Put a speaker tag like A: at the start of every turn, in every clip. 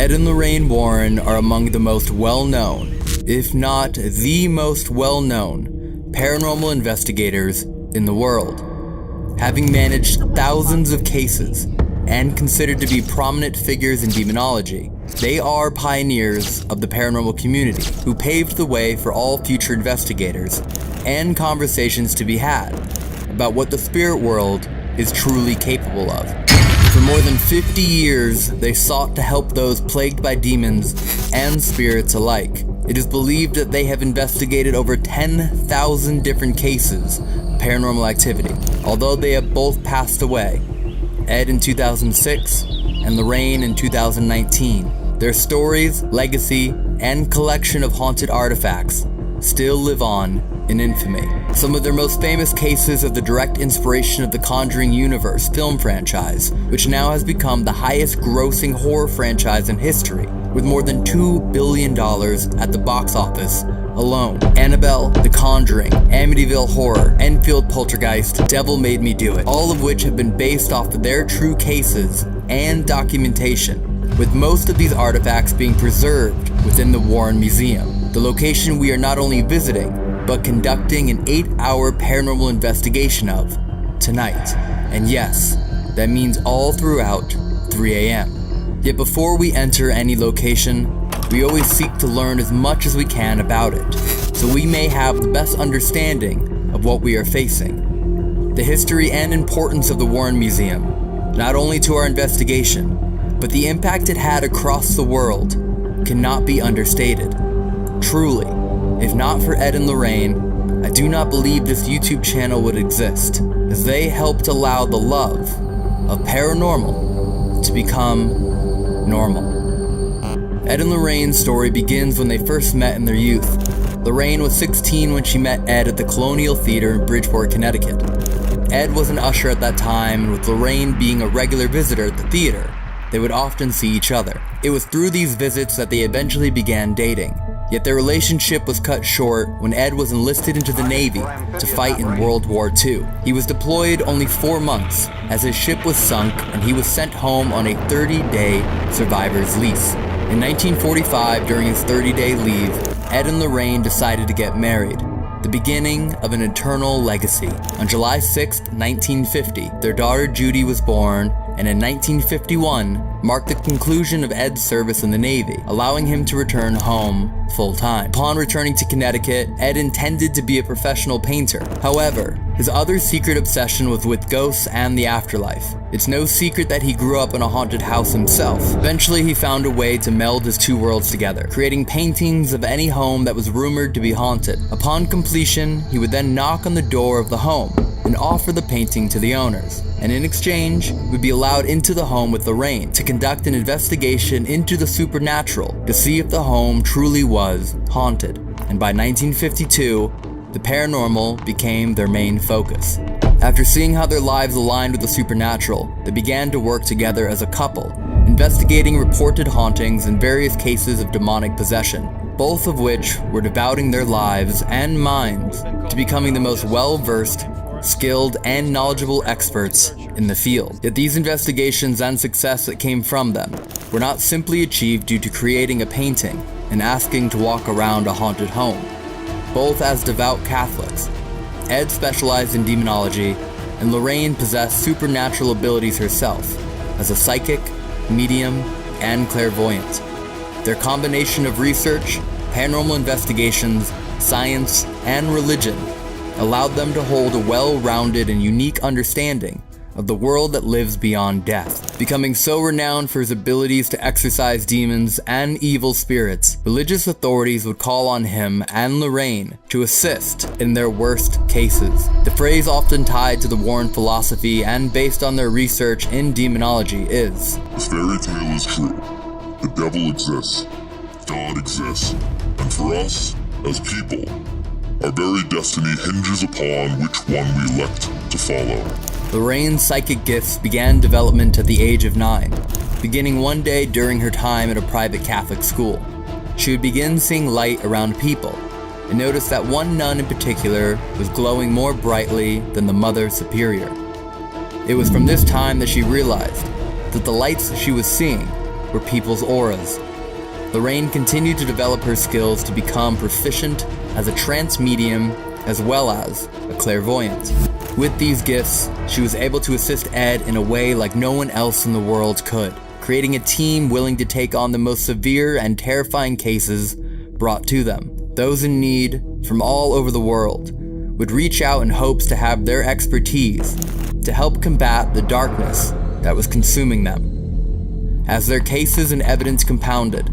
A: Ed and Lorraine Warren are among the most well-known, if not the most well-known, paranormal investigators in the world. Having managed thousands of cases and considered to be prominent figures in demonology, they are pioneers of the paranormal community who paved the way for all future investigators and conversations to be had about what the spirit world is truly capable of. For more than 50 years, they sought to help those plagued by demons and spirits alike. It is believed that they have investigated over 10,000 different cases of paranormal activity, although they have both passed away. Ed in 2006 and Lorraine in 2019. Their stories, legacy, and collection of haunted artifacts still live on in infamy. Some of their most famous cases are the direct inspiration of the Conjuring Universe film franchise, which now has become the highest grossing horror franchise in history, with more than $2 billion at the box office alone. Annabelle, The Conjuring, Amityville Horror, Enfield Poltergeist, Devil Made Me Do It, all of which have been based off of their true cases and documentation, with most of these artifacts being preserved within the Warren Museum, the location we are not only visiting, but conducting an 8-hour paranormal investigation of tonight. And yes, that means all throughout 3 a.m. Yet before we enter any location, we always seek to learn as much as we can about it, so we may have the best understanding of what we are facing. The history and importance of the Warren Museum, not only to our investigation, but the impact it had across the world, cannot be understated. Truly, if not for Ed and Lorraine, I do not believe this YouTube channel would exist, as they helped allow the love of paranormal to become normal. Ed and Lorraine's story begins when they first met in their youth. Lorraine was 16 when she met Ed at the Colonial Theater in Bridgeport, Connecticut. Ed was an usher at that time, and with Lorraine being a regular visitor at the theater, they would often see each other. It was through these visits that they eventually began dating. Yet their relationship was cut short when Ed was enlisted into the Navy to fight in World War II. He was deployed only 4 months as his ship was sunk and he was sent home on a 30-day survivor's lease. In 1945, during his 30-day leave, Ed and Lorraine decided to get married, the beginning of an eternal legacy. On July 6, 1950, their daughter Judy was born, and in 1951 marked the conclusion of Ed's service in the Navy, allowing him to return home full-time. Upon returning to Connecticut, Ed intended to be a professional painter. However, his other secret obsession was with ghosts and the afterlife. It's no secret that he grew up in a haunted house himself. Eventually, he found a way to meld his two worlds together, creating paintings of any home that was rumored to be haunted. Upon completion, he would then knock on the door of the home and offer the painting to the owners, and in exchange, would be allowed into the home with Lorraine to conduct an investigation into the supernatural to see if the home truly was haunted. And by 1952, the paranormal became their main focus. After seeing how their lives aligned with the supernatural, they began to work together as a couple, investigating reported hauntings and various cases of demonic possession, both of which were devoting their lives and minds to becoming the most well-versed, skilled, and knowledgeable experts in the field. Yet these investigations and success that came from them were not simply achieved due to creating a painting and asking to walk around a haunted home. Both as devout Catholics, Ed specialized in demonology, and Lorraine possessed supernatural abilities herself as a psychic, medium, and clairvoyant. Their combination of research, paranormal investigations, science, and religion allowed them to hold a well-rounded and unique understanding of the world that lives beyond death. Becoming so renowned for his abilities to exorcise demons and evil spirits, religious authorities would call on him and Lorraine to assist in their worst cases. The phrase often tied to the Warren philosophy and based on their research in demonology is,
B: "The fairy tale is true. The devil exists. God exists. And for us, as people, our very destiny hinges upon which one we elect to follow."
A: Lorraine's psychic gifts began development at the age of 9, beginning one day during her time at a private Catholic school. She would begin seeing light around people, and noticed that one nun in particular was glowing more brightly than the Mother Superior. It was from this time that she realized that the lights she was seeing were people's auras. Lorraine continued to develop her skills to become proficient as a trance medium as well as a clairvoyant. With these gifts, she was able to assist Ed in a way like no one else in the world could, creating a team willing to take on the most severe and terrifying cases brought to them. Those in need from all over the world would reach out in hopes to have their expertise to help combat the darkness that was consuming them. As their cases and evidence compounded,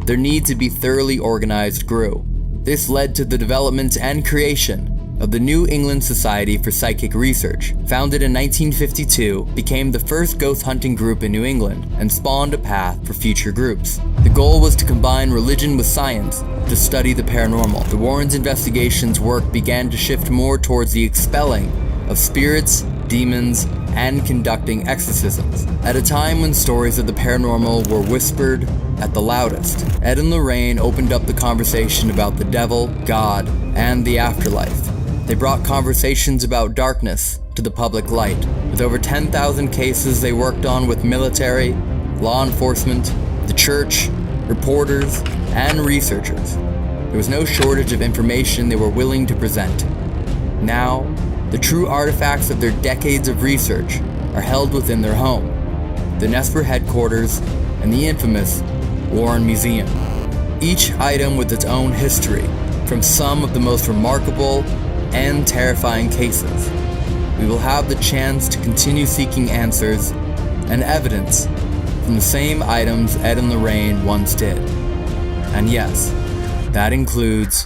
A: their need to be thoroughly organized grew. This led to the development and creation of the New England Society for Psychic Research, founded in 1952, became the first ghost hunting group in New England and spawned a path for future groups. The goal was to combine religion with science to study the paranormal. The Warrens' investigations work began to shift more towards the expelling of spirits, demons, and conducting exorcisms. At a time when stories of the paranormal were whispered at the loudest, Ed and Lorraine opened up the conversation about the devil, God, and the afterlife. They brought conversations about darkness to the public light. With over 10,000 cases they worked on with military, law enforcement, the church, reporters, and researchers. There was no shortage of information they were willing to present. Now, the true artifacts of their decades of research are held within their home, the Nesper headquarters, and the infamous Warren Museum. Each item with its own history, from some of the most remarkable and terrifying cases. We will have the chance to continue seeking answers and evidence from the same items Ed and Lorraine once did. And yes, that includes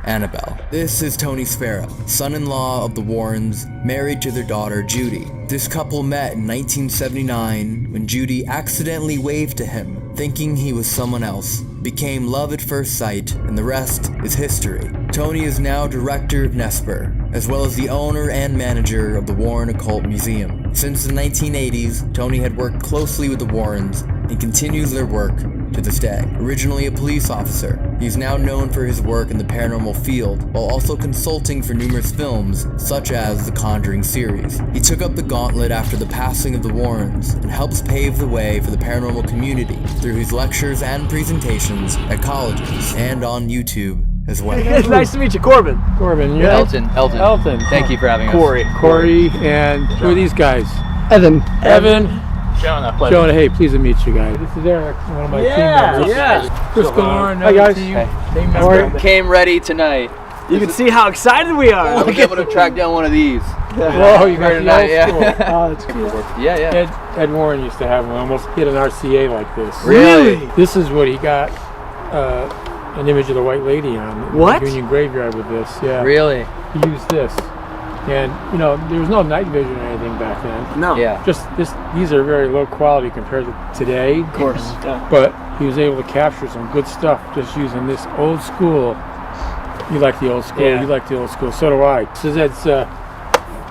A: Annabelle. This is Tony Sparrow, son-in-law of the Warrens, married to their daughter Judy. This couple met in 1979 when Judy accidentally waved to him, thinking he was someone else. Became love at first sight, and the rest is history. Tony is now director of Nesper, as well as the owner and manager of the Warren Occult Museum. Since the 1980s, Tony had worked closely with the Warrens and continues their work to this day. Originally a police officer, he is now known for his work in the paranormal field, while also consulting for numerous films, such as the Conjuring series. He took up the gauntlet after the passing of the Warrens, and helps pave the way for the paranormal community through his lectures and presentations at colleges, and on YouTube as well.
C: It's nice to meet you, Corbin.
D: Corbin, you're
E: Elton. Thank you for having us.
D: Corey, and who are these guys?
C: Evan.
D: Jonah, hey, pleased to meet you guys. This is Eric, one of my team members.
C: Yeah.
D: Chris Galore,
C: Hi guys.
D: Team member.
E: Came ready tonight.
C: You can see how excited we are.
E: I was able to track down one of these.
D: Whoa, you got the old school.
C: Oh, that's cool.
E: Yeah.
D: Ed Warren used to have one, almost hit an RCA like this.
E: Really?
D: This is what he got an image of the White Lady on.
C: What?
D: The Union Graveyard with this, yeah.
E: Really?
D: He used this. And, you know, there was no night vision or anything back then.
C: No.
E: Yeah.
D: These are very low quality compared to today.
C: Of course. Yeah.
D: But he was able to capture some good stuff just using this old school. You like the old school.
C: Yeah.
D: You like the old school. So do I. This is Ed's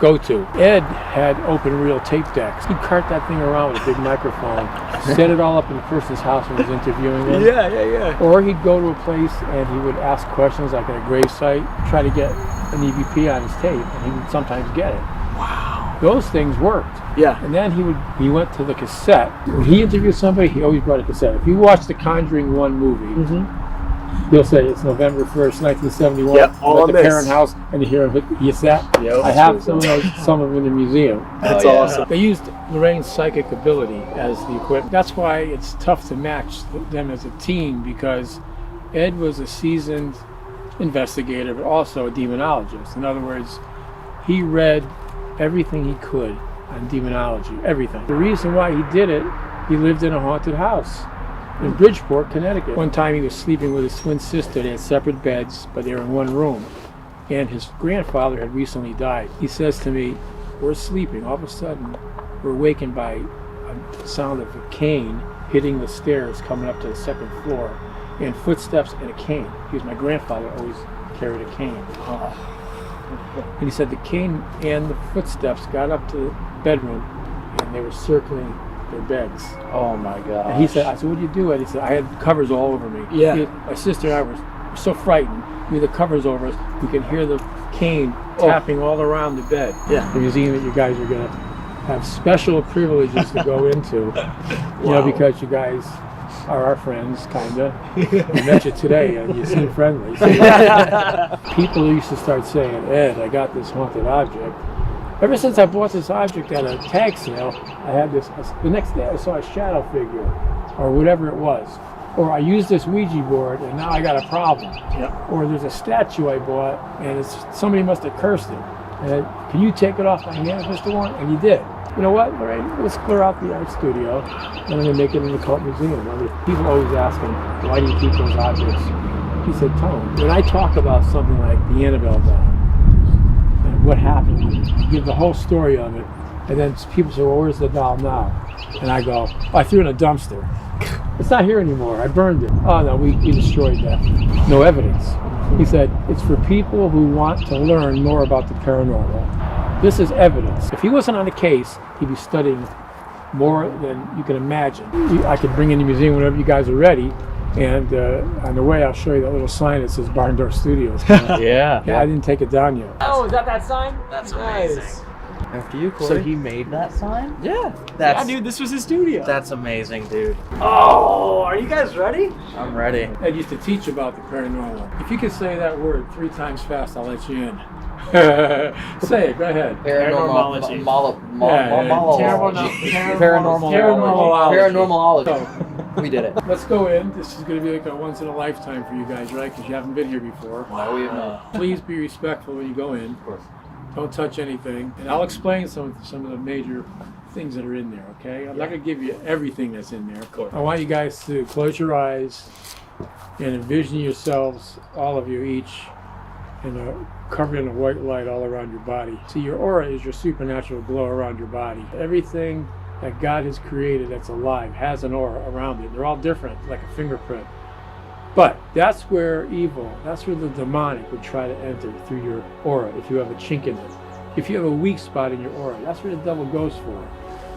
D: go-to. Ed had open reel tape decks. He'd cart that thing around with a big microphone, set it all up in the person's house when he was interviewing them.
C: Yeah.
D: Or he'd go to a place and he would ask questions like at a grave site, try to get an EVP on his tape, and he would sometimes get it.
C: Wow.
D: Those things worked.
C: Yeah.
D: And then he went to the cassette. When he interviewed somebody, he always brought a cassette. If you watch the Conjuring 1 movie, he'll say it's November 1st, 1971.
C: Yep, all
D: at
C: on
D: the
C: this.
D: parent house, and you hear him hit the cassette.
C: Yep.
D: I have some of them in the museum.
C: That's awesome.
D: They used Lorraine's psychic ability as the equipment. That's why it's tough to match them as a team, because Ed was a seasoned investigator, but also a demonologist. In other words, he read everything he could on demonology, everything. The reason why he did it, he lived in a haunted house in Bridgeport, Connecticut. One time he was sleeping with his twin sister. They had separate beds, but they were in one room. And his grandfather had recently died. He says to me, we're sleeping. All of a sudden, we're awakened by a sound of a cane hitting the stairs coming up to the second floor, and footsteps and a cane. Because my grandfather always carried a cane. And he said the cane and the footsteps got up to the bedroom, and they were circling their beds.
E: Oh my God.
D: And he said, I said, what do you do? And he said, I had covers all over me.
C: Yeah.
D: My sister and I were so frightened. We had the covers over us. We could hear the cane tapping all around the bed.
C: Yeah.
D: The museum that you guys are going to have special privileges to go into, you know, because you guys are our friends, kinda. We met you today and you seem friendly. So people used to start saying, Ed, I got this haunted object. Ever since I bought this object at a tag sale, I had this, the next day I saw a shadow figure, or whatever it was. Or I used this Ouija board and now I got a problem.
C: Yep.
D: Or there's a statue I bought and somebody must have cursed it. And can you take it off my hands, Mr. Warren? And you did. You know what? All right, let's clear out the art studio and I'm going to make it an occult museum. I mean, people always ask him, why do you keep those objects? He said, Tone, when I talk about something like the Annabelle doll, and what happened, you give the whole story of it, and then people say, well, where's the doll now? And I go, I threw it in a dumpster. It's not here anymore. I burned it. Oh, no, we destroyed that. No evidence. He said, it's for people who want to learn more about the paranormal. This is evidence. If he wasn't on the case, he'd be studying more than you can imagine. I could bring in the museum whenever you guys are ready. And on the way, I'll show you that little sign that says Barn Door Studios.
E: Yeah.
D: Yeah, I didn't take it down yet.
C: Oh, is that sign?
E: That's
C: Nice.
E: amazing.
A: After you, Corey.
E: So he made that sign?
C: Yeah.
E: That's
C: Yeah, dude, this was his studio.
E: that's amazing, dude.
C: Oh, are you guys ready?
E: I'm ready.
D: Ed used to teach about the paranormal. If you could say that word 3 times fast, I'll let you in. Say it, go ahead.
C: Paranormology.
E: Paranormalology. We did it.
D: Let's go in. This is going to be like a once in a lifetime for you guys, right? Because you haven't been here before.
E: No, we have not.
D: Please be respectful when you go in.
E: Of course.
D: Don't touch anything. And I'll explain some of the major things that are in there, okay? I'm not going to give you everything that's in there. Of course. I want you guys to close your eyes and envision yourselves, all of you each, covered in a white light all around your body. See, your aura is your supernatural glow around your body. Everything that God has created that's alive has an aura around it. They're all different, like a fingerprint. But that's where evil, that's where the demonic would try to enter through your aura if you have a chink in it. If you have a weak spot in your aura, that's where the devil goes for.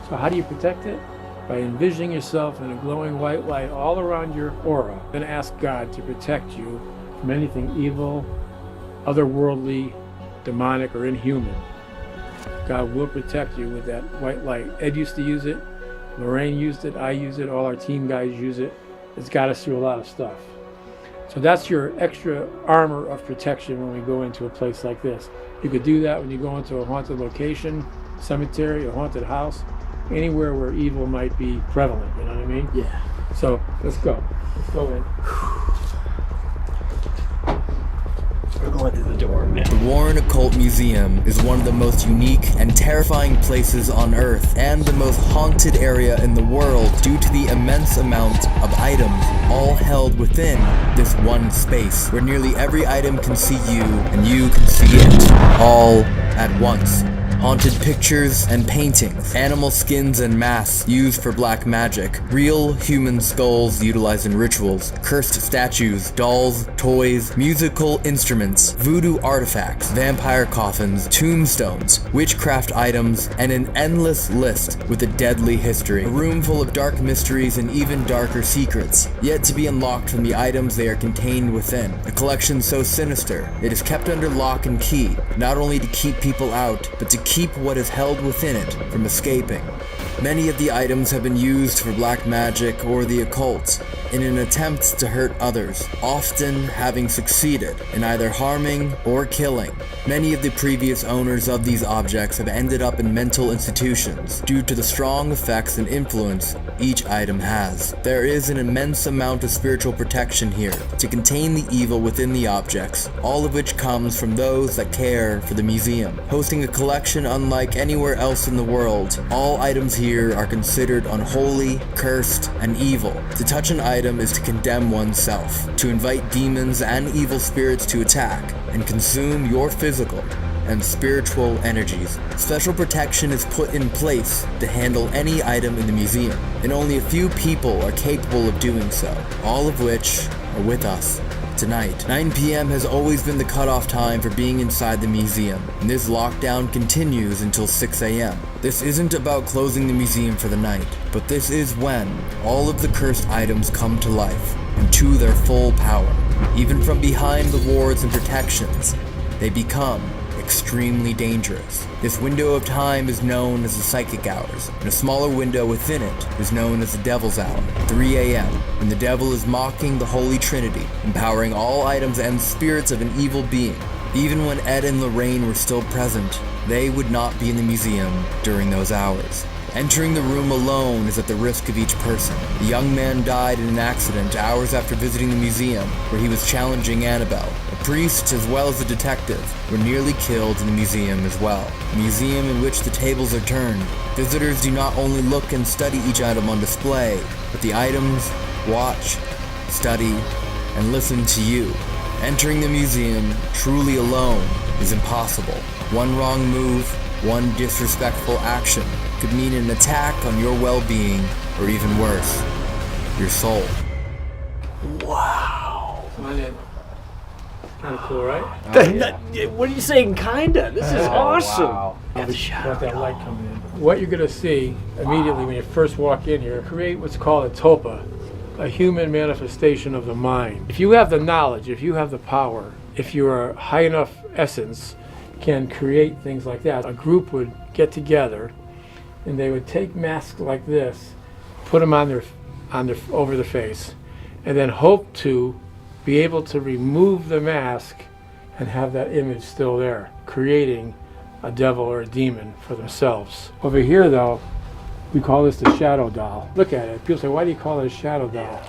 D: So how do you protect it? By envisioning yourself in a glowing white light all around your aura. Then ask God to protect you from anything evil, otherworldly, demonic, or inhuman. God will protect you with that white light. Ed used to use it, Lorraine used it, I use it, all our team guys use it. It's got us through a lot of stuff. So that's your extra armor of protection when we go into a place like this. You could do that when you go into a haunted location, cemetery, a haunted house, anywhere where evil might be prevalent, you know what I mean?
C: Yeah.
D: So let's go. Let's go in.
C: We're going through the door now.
A: The Warren Occult Museum is one of the most unique and terrifying places on Earth and the most haunted area in the world due to the immense amount of items all held within this one space where nearly every item can see you and you can see it all at once. Haunted pictures and paintings, animal skins and masks used for black magic, real human skulls utilized in rituals, cursed statues, dolls, toys, musical instruments, voodoo artifacts, vampire coffins, tombstones, witchcraft items, and an endless list with a deadly history. A room full of dark mysteries and even darker secrets, yet to be unlocked from the items they are contained within. A collection so sinister, it is kept under lock and key, not only to keep people out, but to keep what is held within it from escaping. Many of the items have been used for black magic or the occult in an attempt to hurt others, often having succeeded in either harming or killing. Many of the previous owners of these objects have ended up in mental institutions due to the strong effects and influence each item has. There is an immense amount of spiritual protection here to contain the evil within the objects, all of which comes from those that care for the museum. Hosting a collection unlike anywhere else in the world, all items here are considered unholy, cursed, and evil. To touch an item is to condemn oneself, to invite demons and evil spirits to attack and consume your physical and spiritual energies. Special protection is put in place to handle any item in the museum, and only a few people are capable of doing so, all of which are with us tonight. 9 p.m. has always been the cutoff time for being inside the museum, and this lockdown continues until 6 a.m. This isn't about closing the museum for the night, but this is when all of the cursed items come to life and to their full power. Even from behind the wards and protections, they become extremely dangerous. This window of time is known as the psychic hours, and a smaller window within it is known as the devil's hour, 3 a.m., when the devil is mocking the Holy Trinity, empowering all items and spirits of an evil being. Even when Ed and Lorraine were still present, they would not be in the museum during those hours. Entering the room alone is at the risk of each person. The young man died in an accident hours after visiting the museum, where he was challenging Annabelle. A priest as well as a detective were nearly killed in the museum as well. A museum in which the tables are turned. Visitors do not only look and study each item on display, but the items watch, study, and listen to you. Entering the museum truly alone is impossible. One wrong move, one disrespectful action could mean an attack on your well-being, or even worse, your soul.
C: Wow.
D: Come on in. Kind of cool, right?
C: What are you saying, kinda? This is awesome.
E: Wow.
C: Got the shadow
D: Got that
C: doll.
D: light coming in. What you're going to see immediately when you first walk in here, create what's called a tulpa, a human manifestation of the mind. If you have the knowledge, if you have the power, if you are high enough essence, can create things like that. A group would get together and they would take masks like this, put them on their over the face, and then hope to be able to remove the mask and have that image still there, creating a devil or a demon for themselves. Over here though, we call this the shadow doll. Look at it. People say, why do you call it a shadow doll?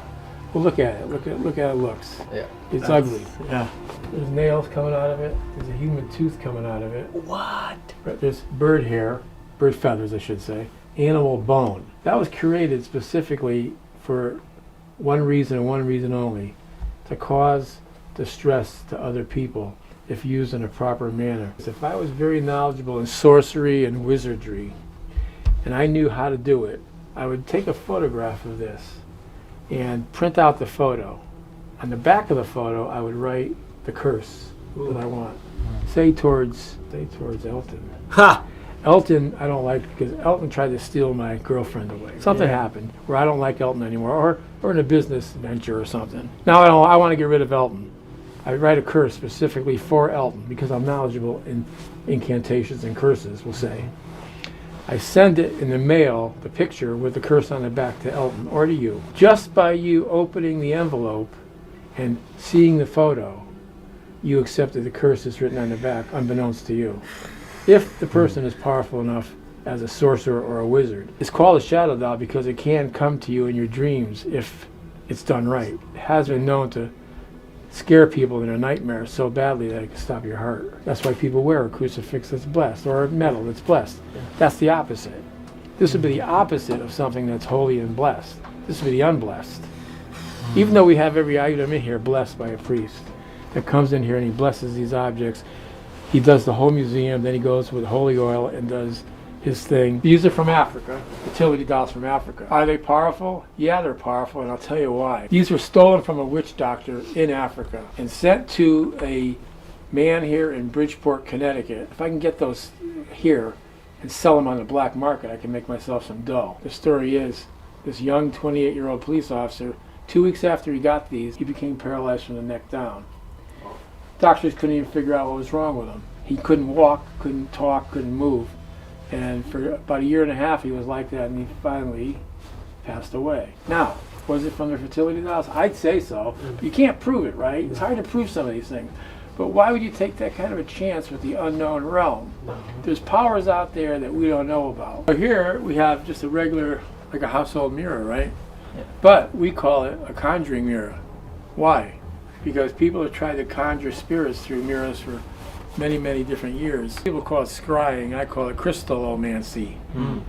D: Well, look at it. Look at it looks.
E: Yeah.
D: It's ugly.
C: Yeah.
D: There's nails coming out of it. There's a human tooth coming out of it.
C: What?
D: There's bird hair, bird feathers, I should say. Animal bone. That was created specifically for one reason and one reason only, to cause distress to other people if used in a proper manner. If I was very knowledgeable in sorcery and wizardry, and I knew how to do it, I would take a photograph of this and print out the photo. On the back of the photo, I would write the curse that I want. Say towards Elton.
C: Ha!
D: Elton, I don't like, because Elton tried to steal my girlfriend away. Something happened where I don't like Elton anymore, or in a business venture or something. Now I want to get rid of Elton. I write a curse specifically for Elton because I'm knowledgeable in incantations and curses, we'll say. I send it in the mail, the picture with the curse on the back, to Elton or to you. Just by you opening the envelope and seeing the photo, you accepted the curse that's written on the back, unbeknownst to you. If the person is powerful enough as a sorcerer or a wizard. It's called a shadow doll because it can come to you in your dreams if it's done right. It has been known to scare people in their nightmares so badly that it can stop your heart. That's why people wear a crucifix that's blessed, or a medal that's blessed. That's the opposite. This would be the opposite of something that's holy and blessed. This would be the unblessed. Even though we have every item in here blessed by a priest that comes in here and he blesses these objects, he does the whole museum, then he goes with holy oil and does his thing. These are from Africa, utility dolls from Africa. Are they powerful? Yeah, they're powerful, and I'll tell you why. These were stolen from a witch doctor in Africa and sent to a man here in Bridgeport, Connecticut. If I can get those here and sell them on the black market, I can make myself some dough. The story is, this young 28-year-old police officer, 2 weeks after he got these, he became paralyzed from the neck down. Doctors couldn't even figure out what was wrong with him. He couldn't walk, couldn't talk, couldn't move. And for about 1.5 years he was like that, and he finally passed away. Now, was it from the fertility dolls? I'd say so. You can't prove it, right? It's hard to prove some of these things. But why would you take that kind of a chance with the unknown realm? There's powers out there that we don't know about. So here we have just a regular, like a household mirror, right?
E: Yeah.
D: But we call it a conjuring mirror. Why? Because people have tried to conjure spirits through mirrors for many, many different years. People call it scrying, I call it crystallomancy.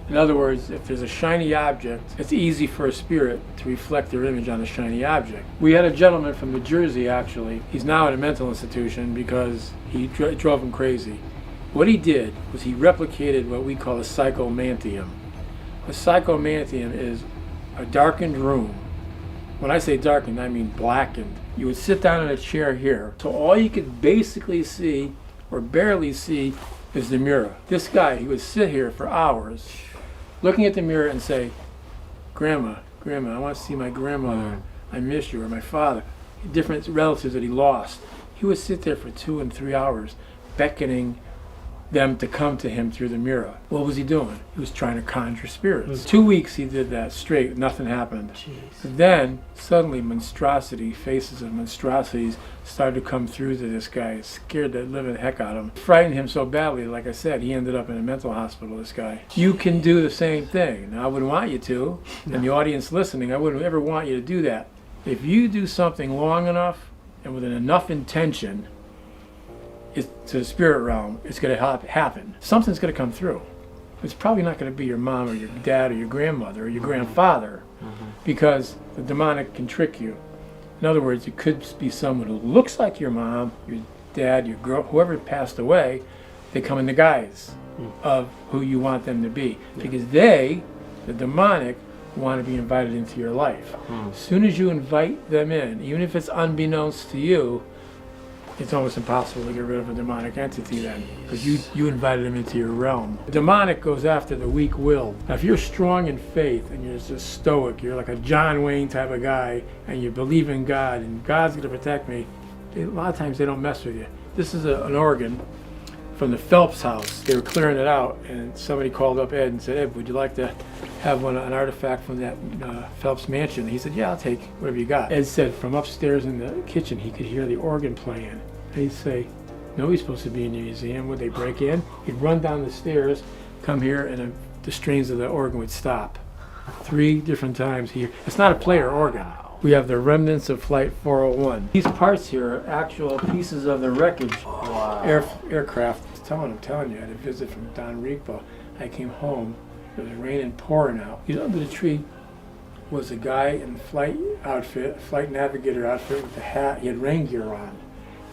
D: In other words, if there's a shiny object, it's easy for a spirit to reflect their image on the shiny object. We had a gentleman from New Jersey, actually. He's now in a mental institution because he drove him crazy. What he did was he replicated what we call a psychomantium. A psychomantium is a darkened room. When I say darkened, I mean blackened. You would sit down in a chair here, so all you could basically see, or barely see, is the mirror. This guy, he would sit here for hours, looking at the mirror and say, Grandma, I want to see my grandmother. I miss you, or my father. Different relatives that he lost. He would sit there for 2 and 3 hours, beckoning them to come to him through the mirror. What was he doing? He was trying to conjure spirits. 2 weeks he did that straight, nothing happened. Then suddenly monstrosity, faces of monstrosities started to come through to this guy. It scared the living heck out of him. Frightened him so badly, like I said, he ended up in a mental hospital, this guy. You can do the same thing. Now I wouldn't want you to, and the audience listening, I wouldn't ever want you to do that. If you do something long enough and with enough intention, to the spirit realm, it's going to happen. Something's going to come through. It's probably not going to be your mom or your dad or your grandmother or your grandfather, because the demonic can trick you. In other words, it could be someone who looks like your mom, your dad, your girl, whoever passed away. They come in the guise of who you want them to be, because they, the demonic, want to be invited into your life. As soon as you invite them in, even if it's unbeknownst to you, it's almost impossible to get rid of a demonic entity then, because you invited him into your realm. The demonic goes after the weak will. Now, if you're strong in faith and you're just stoic, you're like a John Wayne type of guy, and you believe in God and God's going to protect me, a lot of times they don't mess with you. This is an organ from the Phelps house. They were clearing it out, and somebody called up Ed and said, Ed, would you like to have an artifact from that Phelps mansion? He said, yeah, I'll take whatever you got. Ed said from upstairs in the kitchen he could hear the organ playing. He'd say, no, he's supposed to be in the museum. Would they break in? He'd run down the stairs, come here, and the strings of the organ would stop. 3 different times here. It's not a player organ. We have the remnants of Flight 401. These parts here are actual pieces of the wreckage aircraft. I'm telling you, I had a visit from Don Rico. I came home, it was raining, pouring out. Under the tree was a guy in flight navigator outfit with a hat. He had rain gear on.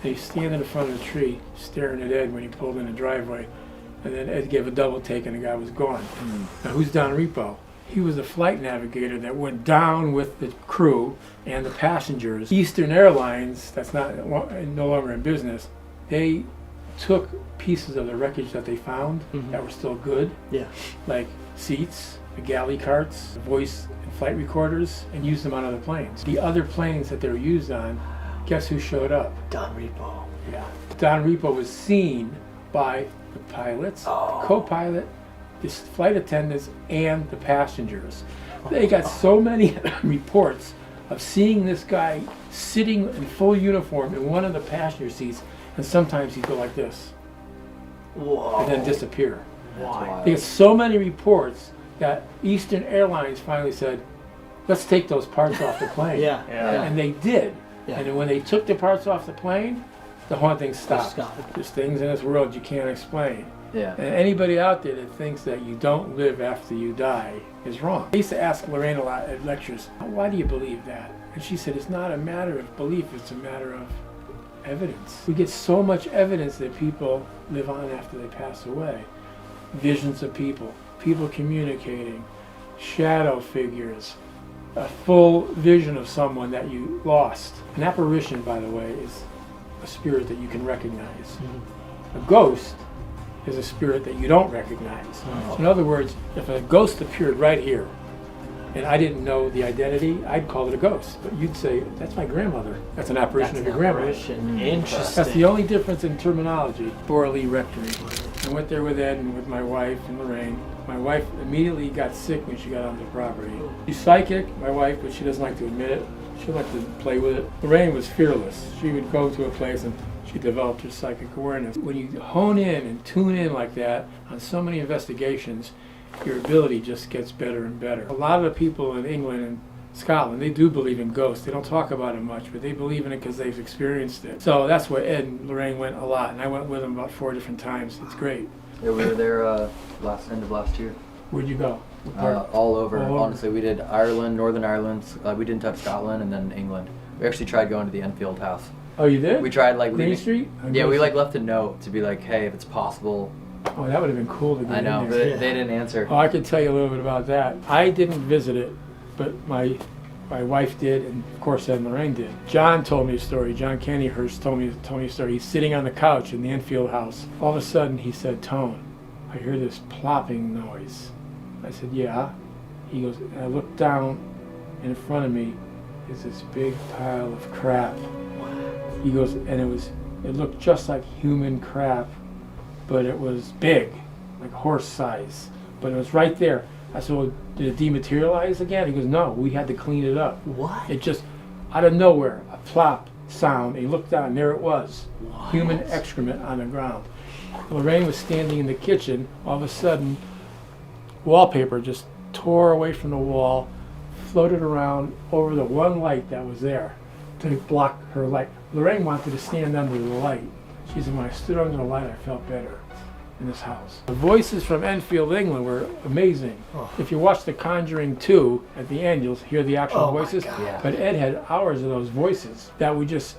D: And he's standing in front of the tree, staring at Ed when he pulled in the driveway. And then Ed gave a double take and the guy was gone. Now, who's Don Repo? He was a flight navigator that went down with the crew and the passengers. Eastern Airlines, that's no longer in business, they took pieces of the wreckage that they found that were still good, like seats, the galley carts, the voice and flight recorders, and used them on other planes. The other planes that they were used on, guess who showed up?
C: Don Repo.
D: Yeah. Don Repo was seen by the pilots, the co-pilot, the flight attendants, and the passengers. They got so many reports of seeing this guy sitting in full uniform in one of the passenger seats, and sometimes he'd go like this.
C: Whoa.
D: And then disappear.
C: Why?
D: They got so many reports that Eastern Airlines finally said, let's take those parts off the plane. And they did. And then when they took the parts off the plane, the haunting stopped. There's things in this world you can't explain. And anybody out there that thinks that you don't live after you die is wrong. I used to ask Lorraine a lot at lectures, why do you believe that? And she said, it's not a matter of belief, it's a matter of evidence. We get so much evidence that people live on after they pass away. Visions of people communicating, shadow figures, a full vision of someone that you lost. An apparition, by the way, is a spirit that you can recognize. A ghost is a spirit that you don't recognize. So in other words, if a ghost appeared right here, and I didn't know the identity, I'd call it a ghost. But you'd say, that's my grandmother. That's an apparition of your grandmother.
C: Interesting.
D: That's the only difference in terminology. Borley Rectory. I went there with Ed and with my wife and Lorraine. My wife immediately got sick when she got on the property. She's psychic, my wife, but she doesn't like to admit it. She liked to play with it. Lorraine was fearless. She would go to a place and she developed her psychic awareness. When you hone in and tune in like that on so many investigations, your ability just gets better and better. A lot of the people in England and Scotland, they do believe in ghosts. They don't talk about it much, but they believe in it because they've experienced it. So that's where Ed and Lorraine went a lot, and I went with them about 4 different times. It's great.
E: Yeah, we were there end of last year.
D: Where'd you go?
E: All over.
D: All over.
E: Honestly, we did Ireland, Northern Ireland. We didn't touch Scotland, and then England. We actually tried going to the Enfield house.
D: Oh, you did?
E: We tried
D: Green
E: leaving.
D: Street?
E: Yeah, we left a note to be like, hey, if it's possible.
D: Oh, that would have been cool to get
E: I know,
D: in
E: but
D: there.
E: they didn't answer.
D: Oh, I could tell you a little bit about that. I didn't visit it, but my wife did, and of course Ed and Lorraine did. John told me a story. John Candyhurst told me a story. He's sitting on the couch in the Enfield house. All of a sudden, he said, Tone, I hear this plopping noise. I said, yeah. He goes, and I looked down, and in front of me is this big pile of crap. He goes, and it looked just like human crap but it was big, like horse size. But it was right there. I said, well, did it dematerialize again? He goes, no, we had to clean it up.
C: What?
D: It just, out of nowhere, a plop sound. He looked down, and there it was.
C: What?
D: Human excrement on the ground. Lorraine was standing in the kitchen. All of a sudden, wallpaper just tore away from the wall, floated around over the one light that was there to block her light. Lorraine wanted to stand under the light. She said, when I stood under the light, I felt better in this house. The voices from Enfield, England were amazing.
C: Oh.
D: If you watch The Conjuring 2, at the end, you'll hear the actual
C: Oh my
D: voices.
C: God.
E: Yeah.
D: But Ed had hours of those voices that would just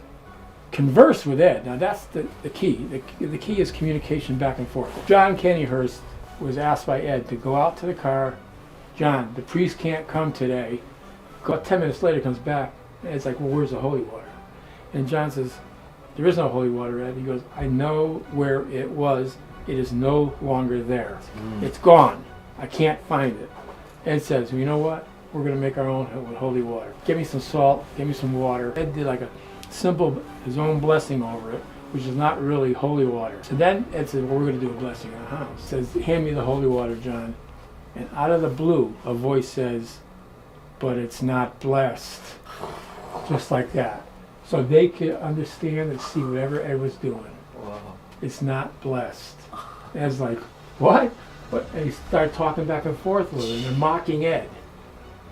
D: converse with Ed. Now that's the key. The key is communication back and forth. John Kennyhurst was asked by Ed to go out to the car. John, the priest can't come today. About 10 minutes later comes back, and Ed's like, well, where's the holy water? And John says, there is no holy water, Ed. He goes, I know where it was. It is no longer there. It's gone. I can't find it. Ed says, well, you know what? We're going to make our own with holy water. Give me some salt, give me some water. Ed did like a simple, his own blessing over it, which is not really holy water. So then Ed said, well, we're going to do a blessing in the house. Says, hand me the holy water, John. And out of the blue, a voice says, but it's not blessed. Just like that. So they could understand and see whatever Ed was doing.
E: Wow.
D: It's not blessed. And Ed's like, what? And he started talking back and forth with him and mocking Ed.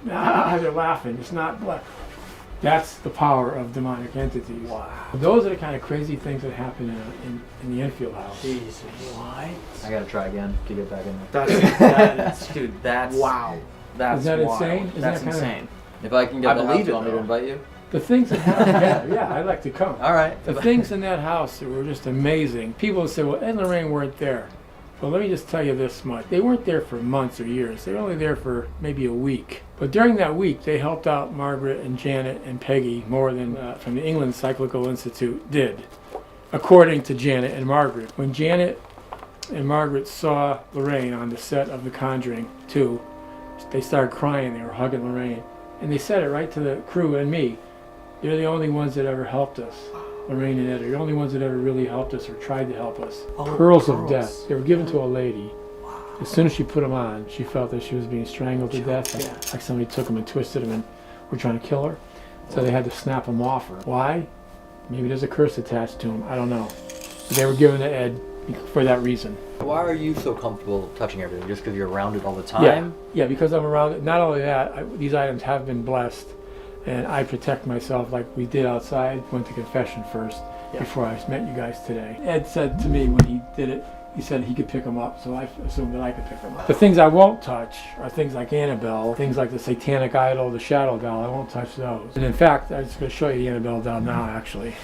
D: They're laughing. It's not blessed. That's the power of demonic entities.
C: Wow.
D: Those are the kind of crazy things that happen in the Enfield house.
C: Jesus. What?
E: I gotta try again to get back in there.
C: That's
F: Dude, that's
C: wow.
F: That's
D: Isn't that
F: wild.
D: insane? Isn't
F: That's
D: that kinda-
F: insane.
E: If I can
F: I
E: get the house,
F: believe
E: you
F: it,
E: want me to
F: though.
E: invite you?
D: The things that happen, yeah, I'd like to come.
E: All right.
D: The things in that house that were just amazing. People would say, well, Ed and Lorraine weren't there. Well, let me just tell you this much. They weren't there for months or years. They were only there for maybe a week. But during that week, they helped out Margaret and Janet and Peggy more than from the England Cyclical Institute did, according to Janet and Margaret. When Janet and Margaret saw Lorraine on the set of The Conjuring 2, they started crying. They were hugging Lorraine. And they said it right to the crew and me. They're the only ones that ever helped us. Lorraine and Ed are the only ones that ever really helped us or tried to help us. Pearls of death. They were given to a lady. As soon as she put them on, she felt that she was being strangled to death. Like somebody took them and twisted them and were trying to kill her. So they had to snap them off her. Why? Maybe there's a curse attached to them. I don't know. But they were given to Ed for that reason.
E: Why are you so comfortable touching everything? Just because you're around it all the time?
D: Yeah, because I'm around it. Not only that, these items have been blessed. And I protect myself like we did outside. Went to confession first before I met you guys today. Ed said to me when he did it, he said he could pick them up, so I assumed that I could pick them up. The things I won't touch are things like Annabelle, things like the satanic idol, the shadow doll. I won't touch those. And in fact, I'm just going to show you the Annabelle doll now, actually.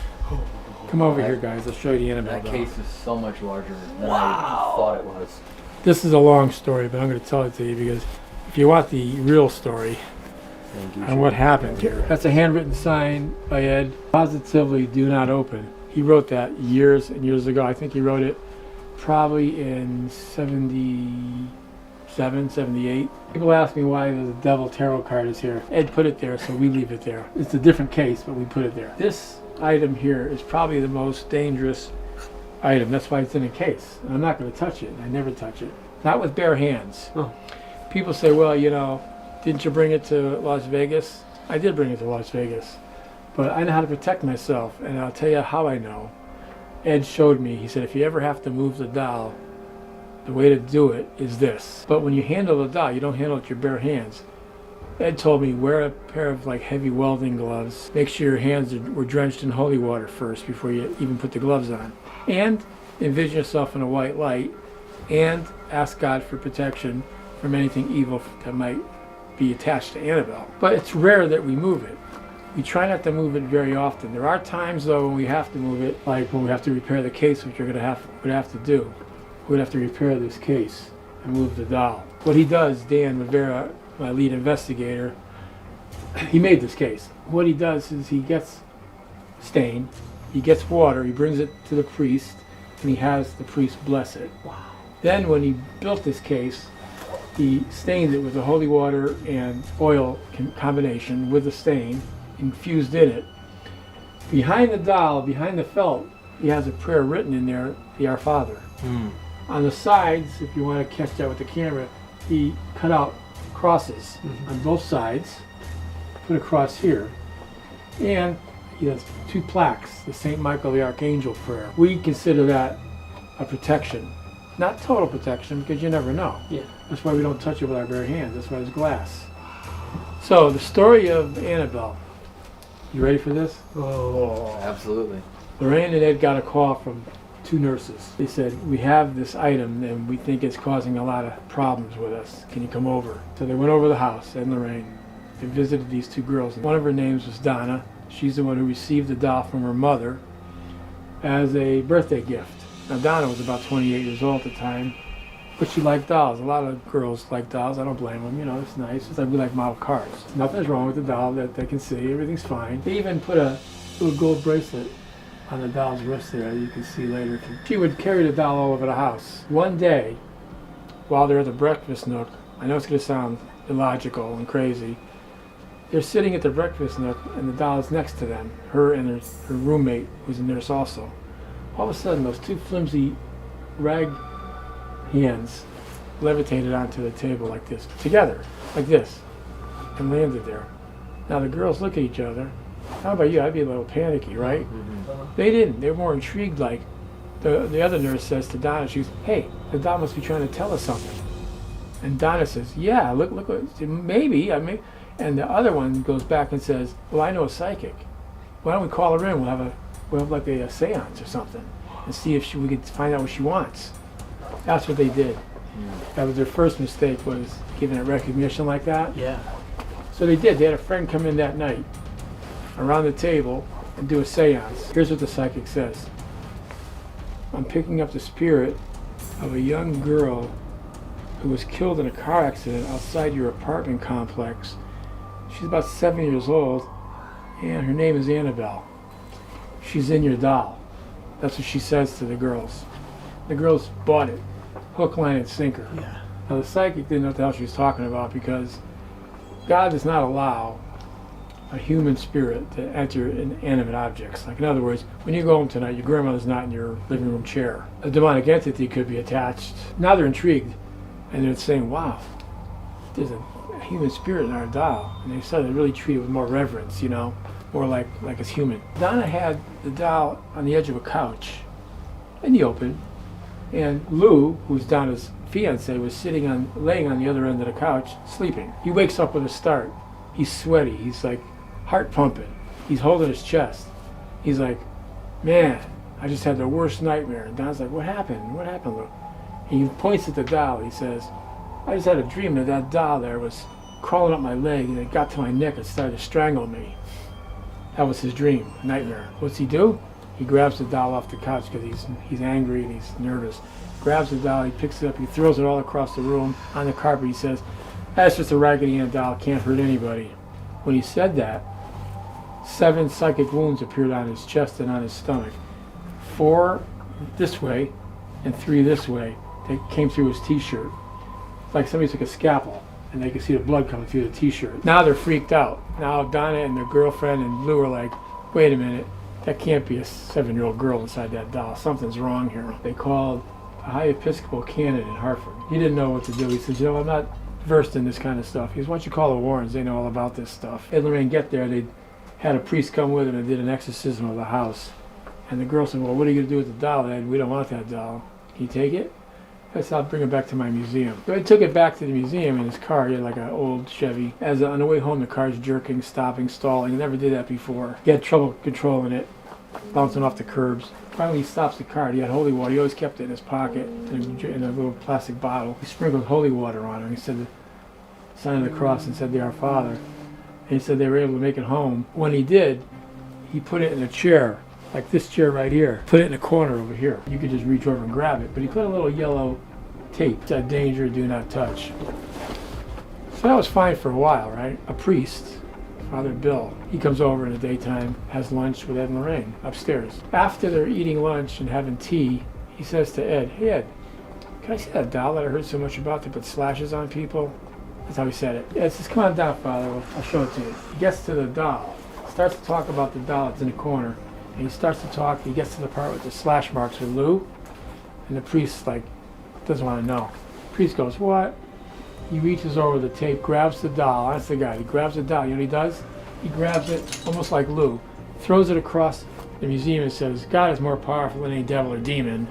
D: Come over here, guys. I'll show you the Annabelle
E: That
D: doll.
E: case is so much larger than I thought it was.
D: This is a long story, but I'm going to tell it to you because if you want the real story,
E: Thank you.
D: and what happened here. That's a handwritten sign by Ed. Positively do not open. He wrote that years and years ago. I think he wrote it probably in 77, 78. People ask me why the devil tarot card is here. Ed put it there, so we leave it there. It's a different case, but we put it there. This item here is probably the most dangerous item. That's why it's in a case. And I'm not going to touch it. I never touch it. Not with bare hands.
C: Oh.
D: People say, well, you know, didn't you bring it to Las Vegas? I did bring it to Las Vegas. But I know how to protect myself, and I'll tell you how I know. Ed showed me. He said, if you ever have to move the doll, the way to do it is this. But when you handle the doll, you don't handle it with your bare hands. Ed told me, wear a pair of like heavy welding gloves. Make sure your hands were drenched in holy water first before you even put the gloves on. And envision yourself in a white light, and ask God for protection from anything evil that might be attached to Annabelle. But it's rare that we move it. We try not to move it very often. There are times though when we have to move it, like when we have to repair the case, which we're gonna have to do. We're gonna have to repair this case and move the doll. What he does, Dan Rivera, my lead investigator, he made this case. What he does is he gets stain, he gets water, he brings it to the priest, and he has the priest bless it. Wow. Then when he built this case, he stained it with the holy water and oil combination with the stain, infused in it. Behind the doll, behind the felt, he has a prayer written in there, the Our Father. On the sides, if you want to catch that with the camera, he cut out crosses on both sides, put a cross here, and he has 2 plaques, the St. Michael the Archangel prayer. We consider that a protection. Not total protection, because you never know.
C: Yeah.
D: That's why we don't touch it with our bare hands. That's why there's glass. So, the story of Annabelle. You ready for this?
C: Oh.
E: Absolutely.
D: Lorraine and Ed got a call from 2 nurses. They said, we have this item and we think it's causing a lot of problems with us. Can you come over? So they went over to the house, Ed and Lorraine. They visited these 2 girls. One of her names was Donna. She's the one who received the doll from her mother as a birthday gift. Now Donna was about 28 years old at the time, but she liked dolls. A lot of girls like dolls. I don't blame them. You know, it's nice. It's like we like model cars. Nothing's wrong with the doll that they can see. Everything's fine. They even put a little gold bracelet on the doll's wrist there that you can see later. She would carry the doll all over the house. One day, while they're at the breakfast nook, I know it's going to sound illogical and crazy, they're sitting at the breakfast nook and the doll is next to them. Her and her roommate, who's a nurse also. All of a sudden, those 2 flimsy rag hands levitated onto the table like this, together, like this, and landed there. Now the girls look at each other. How about you? I'd be a little panicky, right? They didn't. They were more intrigued. Like the other nurse says to Donna, she goes, "Hey, the doll must be trying to tell us something." And Donna says, "Yeah, look, maybe. I mean." And the other one goes back and says, "Well, I know a psychic. Why don't we call her in? We'll have like a seance or something, and see if we could find out what she wants." That's what they did. That was their first mistake, was giving it recognition like that.
C: Yeah.
D: So they did. They had a friend come in that night around the table and do a seance. Here's what the psychic says. "I'm picking up the spirit of a young girl who was killed in a car accident outside your apartment complex. She's about 7 years old, and her name is Annabelle. She's in your doll." That's what she says to the girls. The girls bought it, hook, line, and sinker.
C: Yeah.
D: Now the psychic didn't know what the hell she was talking about, because God does not allow a human spirit to enter inanimate objects. Like, in other words, when you go home tonight, your grandmother's not in your living room chair. A demonic entity could be attached. Now they're intrigued, and they're saying, "Wow, there's a human spirit in our doll." And they started to really treat it with more reverence, you know, more like it's human. Donna had the doll on the edge of a couch in the open, and Lou, who's Donna's fiance, was laying on the other end of the couch, sleeping. He wakes up with a start. He's sweaty. He's like heart pumping. He's holding his chest. He's like, "Man, I just had the worst nightmare." And Donna's like, "What happened? What happened, Lou?" He points at the doll. He says, "I just had a dream that doll there was crawling up my leg, and it got to my neck and started to strangle me." That was his dream, nightmare. What's he do? He grabs the doll off the couch because he's angry and he's nervous. Grabs the doll, he picks it up, he throws it all across the room on the carpet. He says, "That's just a Raggedy Ann doll, can't hurt anybody." When he said that, 7 psychic wounds appeared on his chest and on his stomach. 4 this way and 3 this way. They came through his t-shirt. It's like somebody took a scalpel and they could see the blood coming through the t-shirt. Now they're freaked out. Now Donna and their girlfriend and Lou are like, "Wait a minute, that can't be a 7-year-old girl inside that doll. Something's wrong here." They called a high Episcopal canon in Hartford. He didn't know what to do. He said, "You know, I'm not versed in this kind of stuff." He goes, "Why don't you call the Warrens? They know all about this stuff." Ed and Lorraine get there. They had a priest come with them and did an exorcism of the house. And the girl said, "Well, what are you going to do with the doll, Ed? We don't want that doll. Can you take it?" I said, "I'll bring it back to my museum." So he took it back to the museum in his car. He had like an old Chevy. On the way home, the car's jerking, stopping, stalling. He never did that before. He had trouble controlling it, bouncing off the curbs. Finally, he stops the car. He had holy water. He always kept it in his pocket in a little plastic bottle. He sprinkled holy water on it. He said the sign of the cross and said, "The Our Father." And he said they were able to make it home. When he did, he put it in a chair, like this chair right here. Put it in a corner over here. You could just reach over and grab it. But he put a little yellow tape, that danger, do not touch. So that was fine for a while, right? A priest, Father Bill, he comes over in the daytime, has lunch with Ed and Lorraine upstairs. After they're eating lunch and having tea, he says to Ed, "Hey Ed, can I see that doll that I heard so much about that put slashes on people?" That's how he said it. Ed says, "Come on down, Father, I'll show it to you." He gets to the doll, starts to talk about the doll that's in the corner. And he starts to talk. He gets to the part with the slash marks with Lou, and the priest like doesn't want to know. The priest goes, "What?" He reaches over the tape, grabs the doll. That's the guy. He grabs the doll. You know what he does? He grabs it almost like Lou, throws it across the museum and says, "God is more powerful than any devil or demon."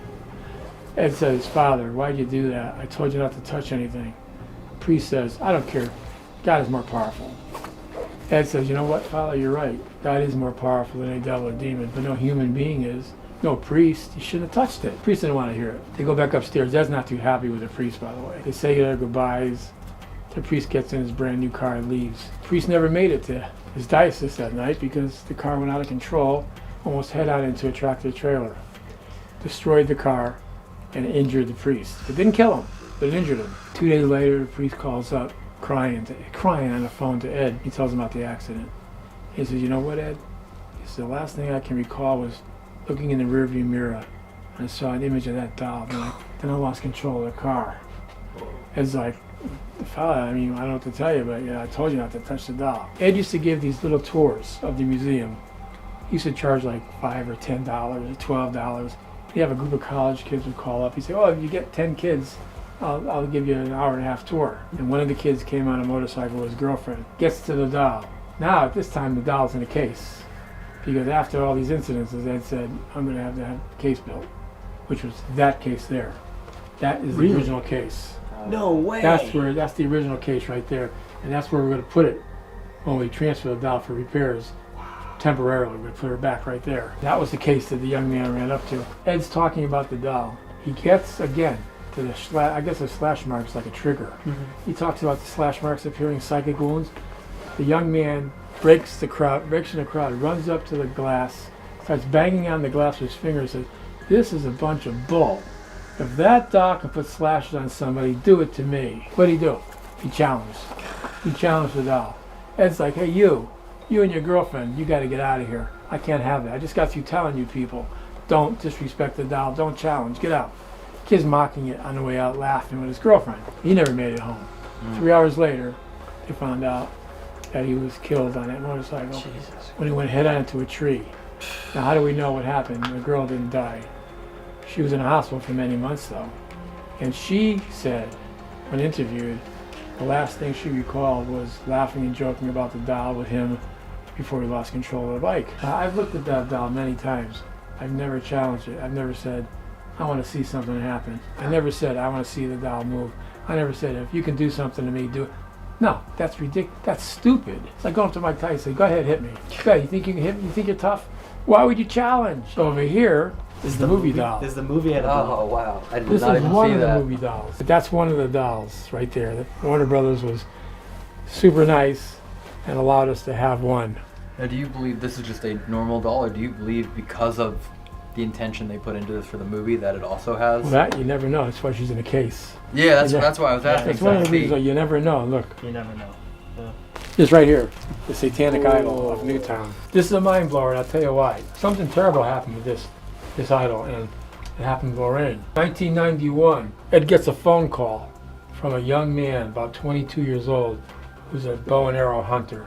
D: Ed says, "Father, why'd you do that? I told you not to touch anything." The priest says, "I don't care. God is more powerful." Ed says, "You know what, Father, you're right. God is more powerful than any devil or demon, but no human being is. No priest. You shouldn't have touched it." The priest didn't want to hear it. They go back upstairs. Ed's not too happy with the priest, by the way. They say their goodbyes. The priest gets in his brand new car and leaves. The priest never made it to his diocese that night because the car went out of control, almost head on into a tractor trailer, destroyed the car, and injured the priest. It didn't kill him, but it injured him. 2 days later, the priest calls up, crying on the phone to Ed. He tells him about the accident. He says, "You know what, Ed?" He says, "The last thing I can recall was looking in the rearview mirror, and I saw an image of that doll. Then I lost control of the car." Ed's like, "Father, I mean, I don't know what to tell you, but I told you not to touch the doll." Ed used to give these little tours of the museum. He used to charge like $5 or $10 or $12. He'd have a group of college kids would call up. He'd say, "Oh, if you get 10 kids, I'll give you an hour and a half tour." And one of the kids came on a motorcycle with his girlfriend. Gets to the doll. Now, at this time, the doll's in a case. Because after all these incidences, Ed said, "I'm going to have a case built," which was that case there. That is the original case.
C: No way.
D: That's the original case right there, and that's where we're going to put it when we transfer the doll for repairs. Temporarily, we're going to put her back right there. That was the case that the young man ran up to. Ed's talking about the doll. He gets again to the I guess the slash marks like a trigger. Mm-hmm. He talks about the slash marks appearing psychic wounds. The young man breaks in the crowd, runs up to the glass, starts banging on the glass with his fingers, says, "This is a bunch of bull. If that doll can put slashes on somebody, do it to me." What'd he do? He challenged. He challenged the doll. Ed's like, "Hey, you and your girlfriend, you got to get out of here. I can't have that. I just got through telling you people, don't disrespect the doll, don't challenge, get out." Kid's mocking it on the way out, laughing with his girlfriend. He never made it home. 3 hours later, they found out that he was killed on that motorcycle when he went head on into a tree. Now, how do we know what happened? The girl didn't die. She was in a hospital for many months, though. And she said, when interviewed, the last thing she recalled was laughing and joking about the doll with him before he lost control of the bike. I've looked at that doll many times. I've never challenged it. I've never said, "I want to see something happen." I never said, "I want to see the doll move." I never said, "If you can do something to me, do it." No, that's ridiculous. That's stupid. It's like going up to Mike Tyson and say, "Go ahead, hit me." Go ahead, you think you can hit me? You think you're tough? Why would you challenge? Over here is the movie doll.
C: There's the movie Annabelle.
E: Oh, wow. I did
D: This
E: not
D: is
E: even
D: one
E: see
D: of the
E: that.
D: movie dolls. But that's one of the dolls right there. That Warner Brothers was super nice and allowed us to have one.
E: Now, do you believe this is just a normal doll, or do you believe because of the intention they put into this for the movie that it also has?
D: Well, that you never know. That's why she's in a case.
E: Yeah,
D: Yeah.
E: that's why I was asking.
D: That's one of the
E: See.
D: reasons why you never know. Look,
C: You never know.
D: this right here, the Satanic Idol of Newtown. This is a mind blower, and I'll tell you why. Something terrible happened with this idol, and it happened in Lorraine. 1991, Ed gets a phone call from a young man, about 22 years old, who's a bow and arrow hunter,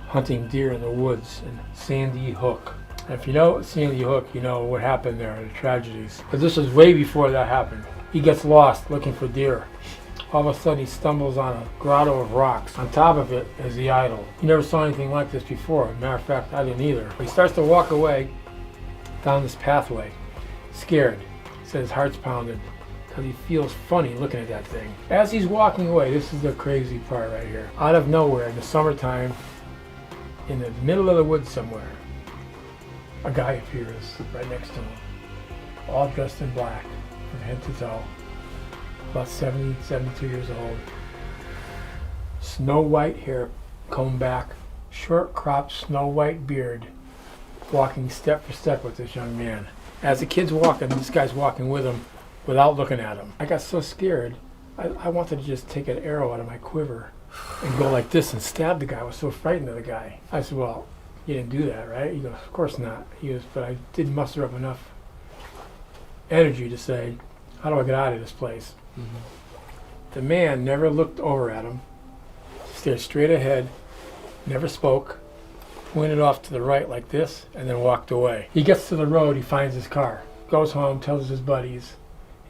D: hunting deer in the woods in Sandy Hook. And if you know Sandy Hook, you know what happened there, the tragedies. But this was way before that happened. He gets lost looking for deer. All of a sudden he stumbles on a grotto of rocks. On top of it is the idol. He never saw anything like this before. Matter of fact, I didn't either. He starts to walk away down this pathway, scared. He said his heart's pounding because he feels funny looking at that thing. As he's walking away, this is the crazy part right here. Out of nowhere, in the summertime, in the middle of the woods somewhere, a guy appears right next to him, all dressed in black from head to toe, about 70, 72 years old. Snow white hair combed back, short cropped snow white beard, walking step for step with this young man. As the kid's walking, this guy's walking with him without looking at him. I got so scared, I wanted to just take an arrow out of my quiver and go like this and stab the guy. I was so frightened of the guy. I said, "Well, you didn't do that, right?" He goes, "Of course not." He goes, "But I did muster up enough energy to say, how do I get out of this place?" Mm-hmm. The man never looked over at him, stared straight ahead, never spoke, pointed off to the right like this, and then walked away. He gets to the road, he finds his car, goes home, tells his buddies.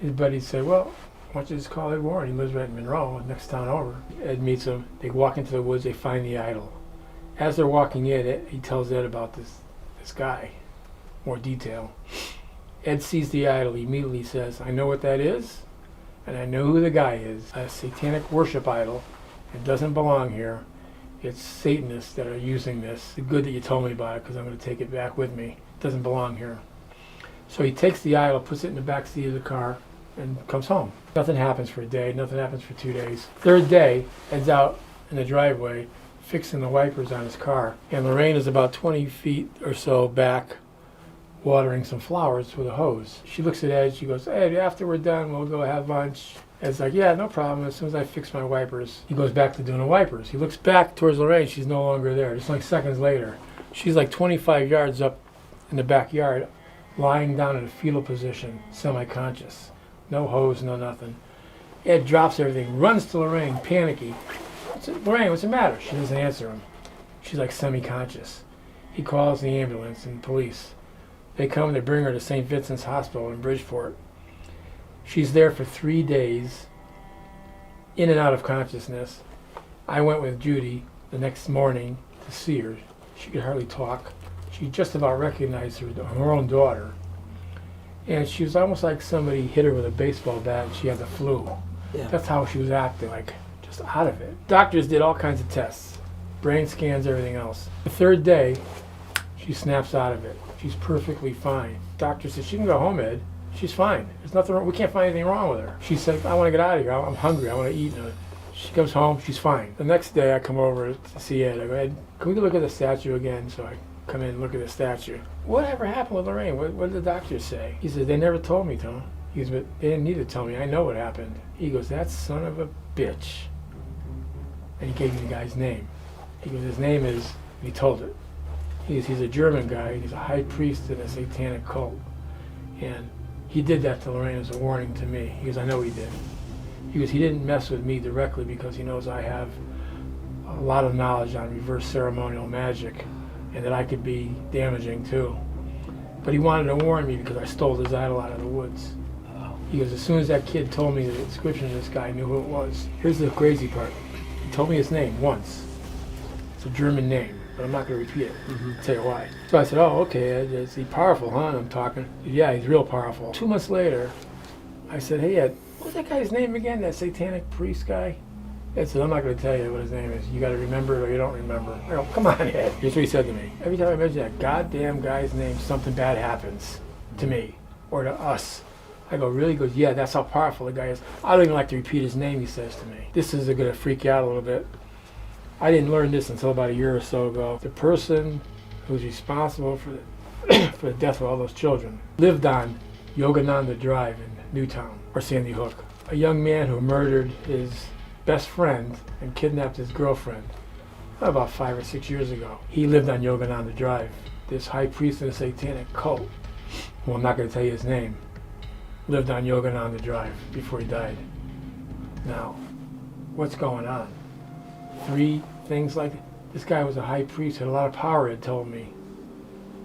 D: His buddies say, well, why don't you just call Ed Warren? He lives right in Monroe, next town over. Ed meets him. They walk into the woods, they find the idol. As they're walking in, he tells Ed about this guy, more detail. Ed sees the idol, he immediately says, I know what that is, and I know who the guy is. A satanic worship idol. It doesn't belong here. It's Satanists that are using this. It's good that you told me about it, because I'm going to take it back with me. It doesn't belong here. So he takes the idol, puts it in the back seat of the car, and comes home. Nothing happens for a day, nothing happens for 2 days. Third day, Ed's out in the driveway fixing the wipers on his car, and Lorraine is about 20 feet or so back watering some flowers with a hose. She looks at Ed, she goes, Ed, after we're done, we'll go have lunch. Ed's like, yeah, no problem. As soon as I fix my wipers, he goes back to doing the wipers. He looks back towards Lorraine, she's no longer there. Just like seconds later, she's like 25 yards up in the backyard, lying down in a fetal position, semi-conscious. No hose, no nothing. Ed drops everything, runs to Lorraine, panicky. Lorraine, what's the matter? She doesn't answer him. She's like semi-conscious. He calls the ambulance and police. They come, they bring her to St. Vincent's Hospital in Bridgeport. She's there for 3 days, in and out of consciousness. I went with Judy the next morning to see her. She could hardly talk. She just about recognized her own daughter. And she was almost like somebody hit her with a baseball bat and she had the flu.
C: Yeah.
D: That's how she was acting, like just out of it. Doctors did all kinds of tests, brain scans, everything else. The third day, she snaps out of it. She's perfectly fine. Doctor said, she can go home, Ed. She's fine. There's nothing wrong. We can't find anything wrong with her. She said, I want to get out of here. I'm hungry. I want to eat. She comes home. She's fine. The next day, I come over to see Ed. I go, Ed, can we look at the statue again? So I come in and look at the statue. Whatever happened with Lorraine? What did the doctors say? He said, they never told me, Tom. He goes, but they didn't need to tell me. I know what happened. He goes, that son of a bitch. And he gave me the guy's name. He goes, his name is, he told it. He's a German guy. He's a high priest in a satanic cult. And he did that to Lorraine as a warning to me. He goes, I know he did. He goes, he didn't mess with me directly because he knows I have a lot of knowledge on reverse ceremonial magic and that I could be damaging too. But he wanted to warn me because I stole his idol out of the woods. He goes, as soon as that kid told me the description of this guy, I knew who it was. Here's the crazy part. He told me his name once. It's a German name, but I'm not going to repeat it. I'll tell you why. So I said, oh, okay, Ed, is he powerful, huh? And I'm talking. Yeah, he's real powerful. 2 months later, I said, hey, Ed, what was that guy's name again, that satanic priest guy? Ed said, I'm not going to tell you what his name is. You got to remember it or you don't remember. I go, come on, Ed. Here's what he said to me. Every time I mention that goddamn guy's name, something bad happens to me or to us. I go, really? He goes, yeah, that's how powerful the guy is. I don't even like to repeat his name, he says to me. This is going to freak you out a little bit. I didn't learn this until about a year or so ago. The person who's responsible for the death of all those children lived on Yogananda Drive in Newtown, or Sandy Hook. A young man who murdered his best friend and kidnapped his girlfriend about 5 or 6 years ago. He lived on Yogananda Drive. This high priest in a satanic cult, well, I'm not going to tell you his name, lived on Yogananda Drive before he died. Now, what's going on? 3 things like this guy was a high priest, had a lot of power, Ed told me.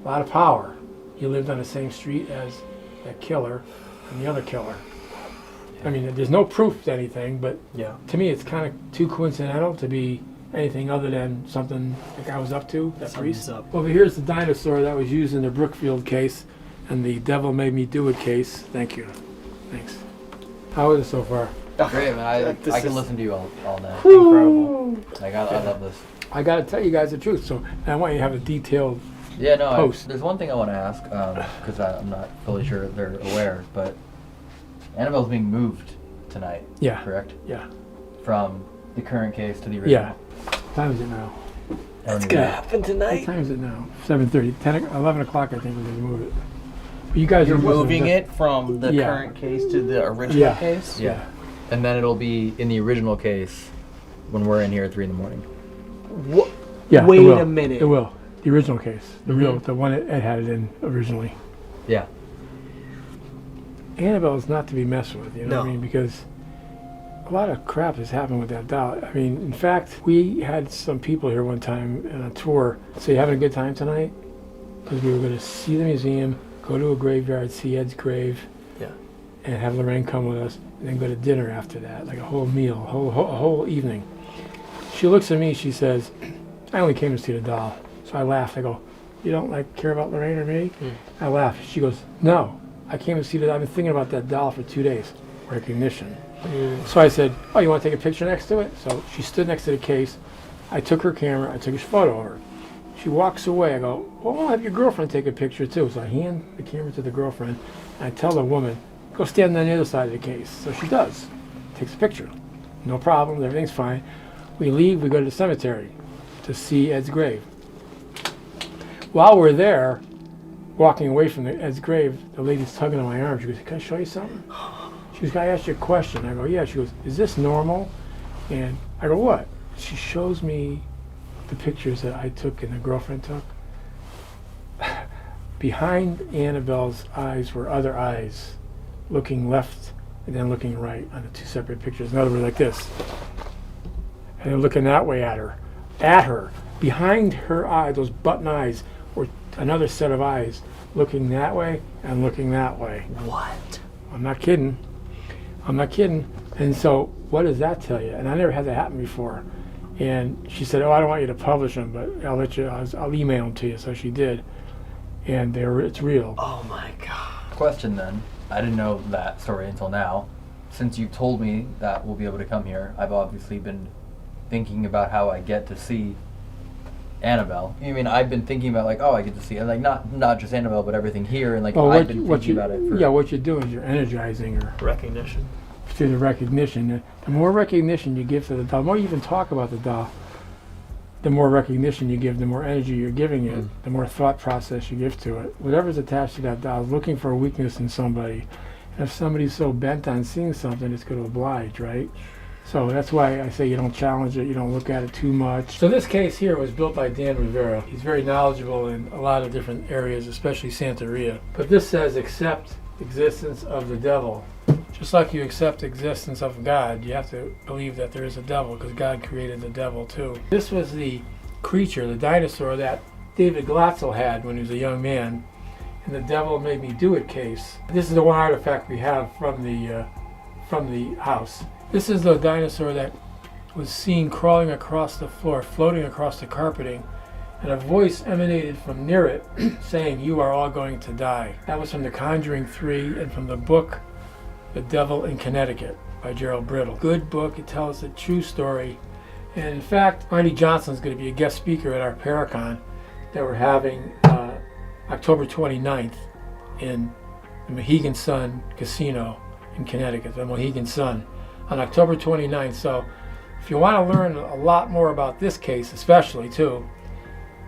D: A lot of power. He lived on the same street as that killer and the other killer. I mean, there's no proof to anything, but to me it's kind of too coincidental to be anything other than something the guy was up to, that priest. Over here's the dinosaur that was used in the Brookfield case and the Devil Made Me Do It case. Thank you. Thanks. How is it so far?
E: Great, man. I can listen to you all day.
C: Incredible.
E: Like, I love this.
D: I got to tell you guys the truth, so I want you to have a detailed
E: No,
D: post.
E: there's one thing I want to ask, because I'm not fully sure they're aware, but Annabelle's being moved tonight,
D: Yeah.
E: correct?
D: Yeah.
E: From the current case to the original.
D: Yeah. What time is it now?
C: That's going to happen
D: What
C: tonight.
D: time is it now? 7:30. 11 o'clock, I think we're going to move it. But you guys
F: You're
D: are
F: moving it from the
D: Yeah.
F: current case to the original
D: Yeah.
F: case?
E: Yeah. And then it'll be in the original case when we're in here at 3 in the morning.
C: What?
D: Yeah,
C: Wait
D: it will.
C: a minute.
D: It will. The original case. The one Ed had it in originally.
E: Yeah.
D: Annabelle is not to be messed with, you know what I
C: No.
D: mean? Because a lot of crap has happened with that doll. I mean, in fact, we had some people here one time on a tour say, "You having a good time tonight?" Because we were going to see the museum, go to a graveyard, see Ed's grave, and have Lorraine come with us, and then go to dinner after that, like a whole meal, a whole evening. She looks at me, she says, "I only came to see the doll." So I laughed. I go, "You don't care about Lorraine or me?" I laugh. She goes, "No, I came to see that. I've been thinking about that doll for 2 days." Recognition. So I said, "Oh, you want to take a picture next to it?" So she stood next to the case. I took her camera. I took a photo of her. She walks away. I go, "Well, I'll have your girlfriend take a picture too." So I hand the camera to the girlfriend. And I tell the woman, "Go stand on the other side of the case." So she does. Takes a picture. No problem. Everything's fine. We leave. We go to the cemetery to see Ed's grave. While we're there, walking away from Ed's grave, the lady's tugging on my arm. She goes, "Can I show you something?" She goes, "Can I ask you a question?" I go, "Yeah." She goes, "Is this normal?" And I go, "What?" She shows me the pictures that I took and the girlfriend took. Behind Annabelle's eyes were other eyes, looking left and then looking right on the two separate pictures. In other words, like this. And they're looking that way at her. Behind her eye, those button eyes, were another set of eyes looking that way and looking that way.
C: What?
D: I'm not kidding. And so what does that tell you? And I never had that happen before. And she said, "Oh, I don't want you to publish them, but I'll email them to you." So she did. And it's real.
C: Oh my God.
E: Question then. I didn't know that story until now. Since you told me that we'll be able to come here, I've obviously been thinking about how I get to see Annabelle. I mean, I've been thinking about I get to see, and not just Annabelle, but everything here, and I've been thinking about it.
D: What you're doing is you're energizing her
C: Recognition.
D: through the recognition. The more recognition you give to the doll, the more you even talk about the doll, the more recognition you give, the more energy you're giving it, the more thought process you give to it. Whatever's attached to that doll is looking for a weakness in somebody. And if somebody's so bent on seeing something, it's going to oblige, right? So that's why I say you don't challenge it, you don't look at it too much. So this case here was built by Dan Rivera. He's very knowledgeable in a lot of different areas, especially Santeria. But this says accept existence of the devil. Just like you accept existence of God, you have to believe that there is a devil, because God created the devil too. This was the creature, the dinosaur that David Glatzel had when he was a young man, and the devil made me do it case. This is the one artifact we have from the house. This is the dinosaur that was seen crawling across the floor, floating across the carpeting, and a voice emanated from near it saying, "You are all going to die." That was from The Conjuring 3 and from the book The Devil in Connecticut by Gerald Brittle. Good book. It tells a true story. And in fact, Marty Johnson's going to be a guest speaker at our Paracon that we're having October 29th in the Mohegan Sun Casino in Connecticut, the Mohegan Sun, on October 29th. So if you want to learn a lot more about this case, especially too,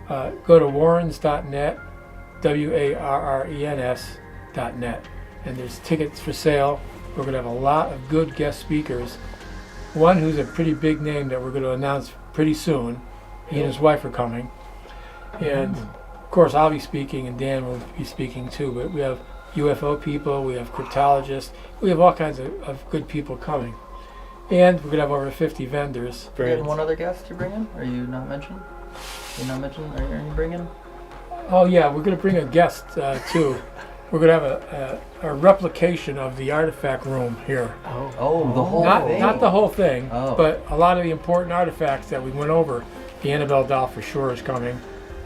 D: go to warrens.net, WARRENS.net, and there's tickets for sale. We're going to have a lot of good guest speakers. One who's a pretty big name that we're going to announce pretty soon. He and his wife are coming. And of course I'll be speaking and Dan will be speaking too, but we have UFO people, we have cryptologists, we have all kinds of good people coming. And we're going to have over 50 vendors.
E: You had one other guest you bring in? Are you not mentioning? Are you bringing?
D: Oh yeah, we're going to bring a guest too. We're going to have a replication of the artifact room here.
E: Oh, the whole thing?
D: Not the whole thing,
E: Oh.
D: but a lot of the important artifacts that we went over. The Annabelle doll for sure is coming.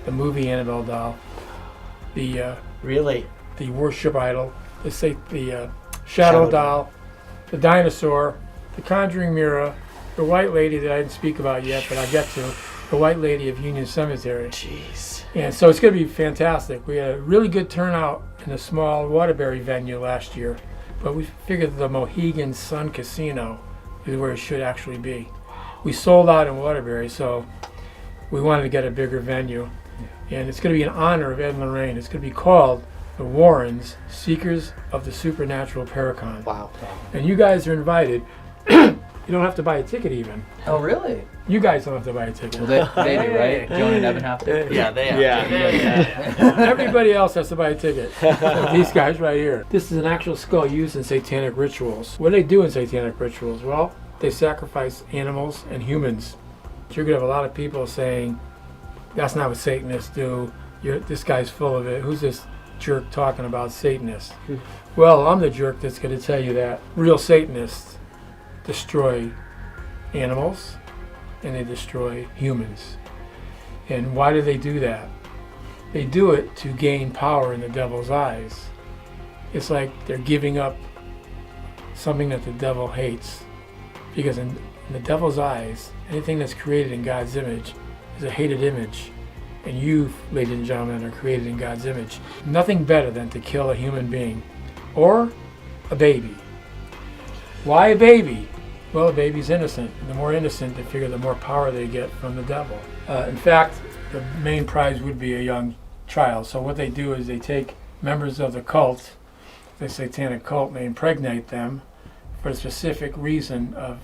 D: The movie Annabelle doll. The
C: Really?
D: the worship idol. The shadow doll. The dinosaur. The conjuring mirror. The white lady that I didn't speak about yet, but I'll get to. The white lady of Union Cemetery.
C: Jeez.
D: And so it's going to be fantastic. We had a really good turnout in a small Waterbury venue last year, but we figured the Mohegan Sun Casino is where it should actually be. We sold out in Waterbury, so we wanted to get a bigger venue. And it's going to be in honor of Ed and Lorraine. It's going to be called the Warrens, Seekers of the Supernatural Paracon.
C: Wow.
D: And you guys are invited. You don't have to buy a ticket even.
E: Oh, really?
D: You guys don't have to buy a ticket.
E: Well, they do, right? Joan and Evan have to?
C: Yeah, they are.
F: Yeah.
D: Everybody else has to buy a ticket. These guys right here. This is an actual skull used in satanic rituals. What do they do in satanic rituals? Well, they sacrifice animals and humans. You're going to have a lot of people saying, that's not what Satanists do. This guy's full of it. Who's this jerk talking about Satanists? Well, I'm the jerk that's going to tell you that real Satanists destroy animals and they destroy humans. And why do they do that? They do it to gain power in the devil's eyes. It's like they're giving up something that the devil hates. Because in the devil's eyes, anything that's created in God's image is a hated image. And you, ladies and gentlemen, are created in God's image. Nothing better than to kill a human being or a baby. Why a baby? Well, a baby's innocent. And the more innocent, they figure the more power they get from the devil. In fact, the main prize would be a young child. So what they do is they take members of the cult, the satanic cult, and they impregnate them for the specific reason of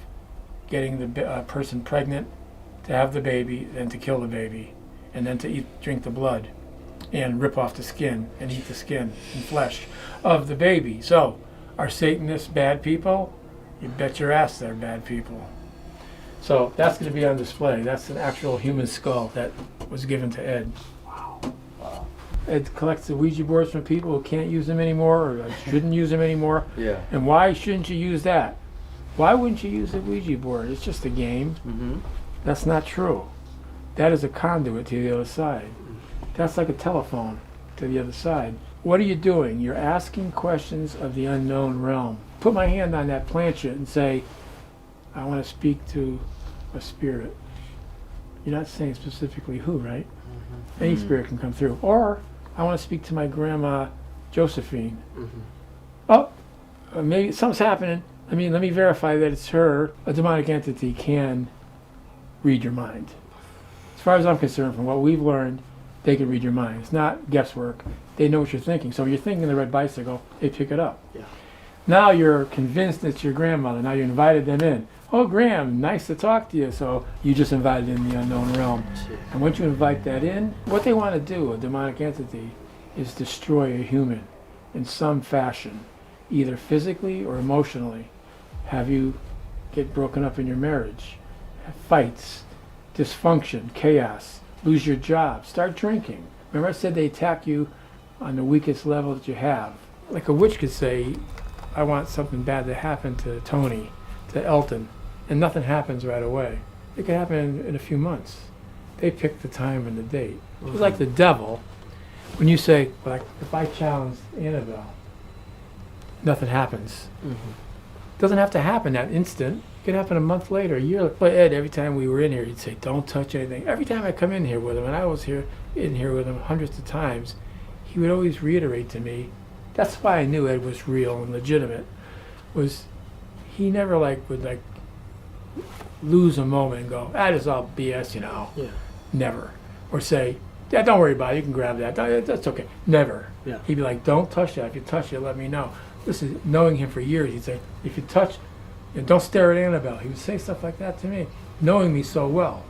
D: getting the person pregnant, to have the baby, then to kill the baby, and then to drink the blood and rip off the skin and eat the skin and flesh of the baby. So, are Satanists bad people? You bet your ass they're bad people. So that's going to be on display. That's an actual human skull that was given to Ed. Wow. Ed collects the Ouija boards from people who can't use them anymore or shouldn't use them anymore.
E: Yeah.
D: And why shouldn't you use that? Why wouldn't you use a Ouija board? It's just a game.
C: Mm-hmm.
D: That's not true. That is a conduit to the other side. That's like a telephone to the other side. What are you doing? You're asking questions of the unknown realm. Put my hand on that planchette and say, I want to speak to a spirit. You're not saying specifically who, right? Mm-hmm. Any spirit can come through. Or, I want to speak to my grandma, Josephine. Mm-hmm. Oh, maybe something's happening. Let me verify that it's her. A demonic entity can read your mind. As far as I'm concerned, from what we've learned, they can read your mind. It's not guesswork. They know what you're thinking. So when you're thinking the red bicycle, they pick it up.
C: Yeah.
D: Now you're convinced it's your grandmother. Now you invited them in. Oh, Graham, nice to talk to you. So you just invited in the unknown realm. And once you invite that in, what they want to do, a demonic entity, is destroy a human in some fashion, either physically or emotionally. Have you get broken up in your marriage, have fights, dysfunction, chaos, lose your job, start drinking. Remember I said they attack you on the weakest level that you have. Like a witch could say, I want something bad to happen to Tony, to Elton, and nothing happens right away. It could happen in a few months. They pick the time and the date. It's like the devil. When you say, well, if I challenge Annabelle, nothing happens. It doesn't have to happen that instant. It could happen a month later, a year. But Ed, every time we were in here, he'd say, don't touch anything. Every time I come in here with him, and I was in here with him hundreds of times, he would always reiterate to me, that's why I knew Ed was real and legitimate, was he never would lose a moment and go, that is all BS,
C: Yeah.
D: Never. Or say, yeah, don't worry about it, you can grab that. That's okay. Never.
C: Yeah.
D: He'd be like, don't touch that. If you touch it, let me know. Listen, knowing him for years, he'd say, if you touch, don't stare at Annabelle. He would say stuff like that to me, knowing me so well.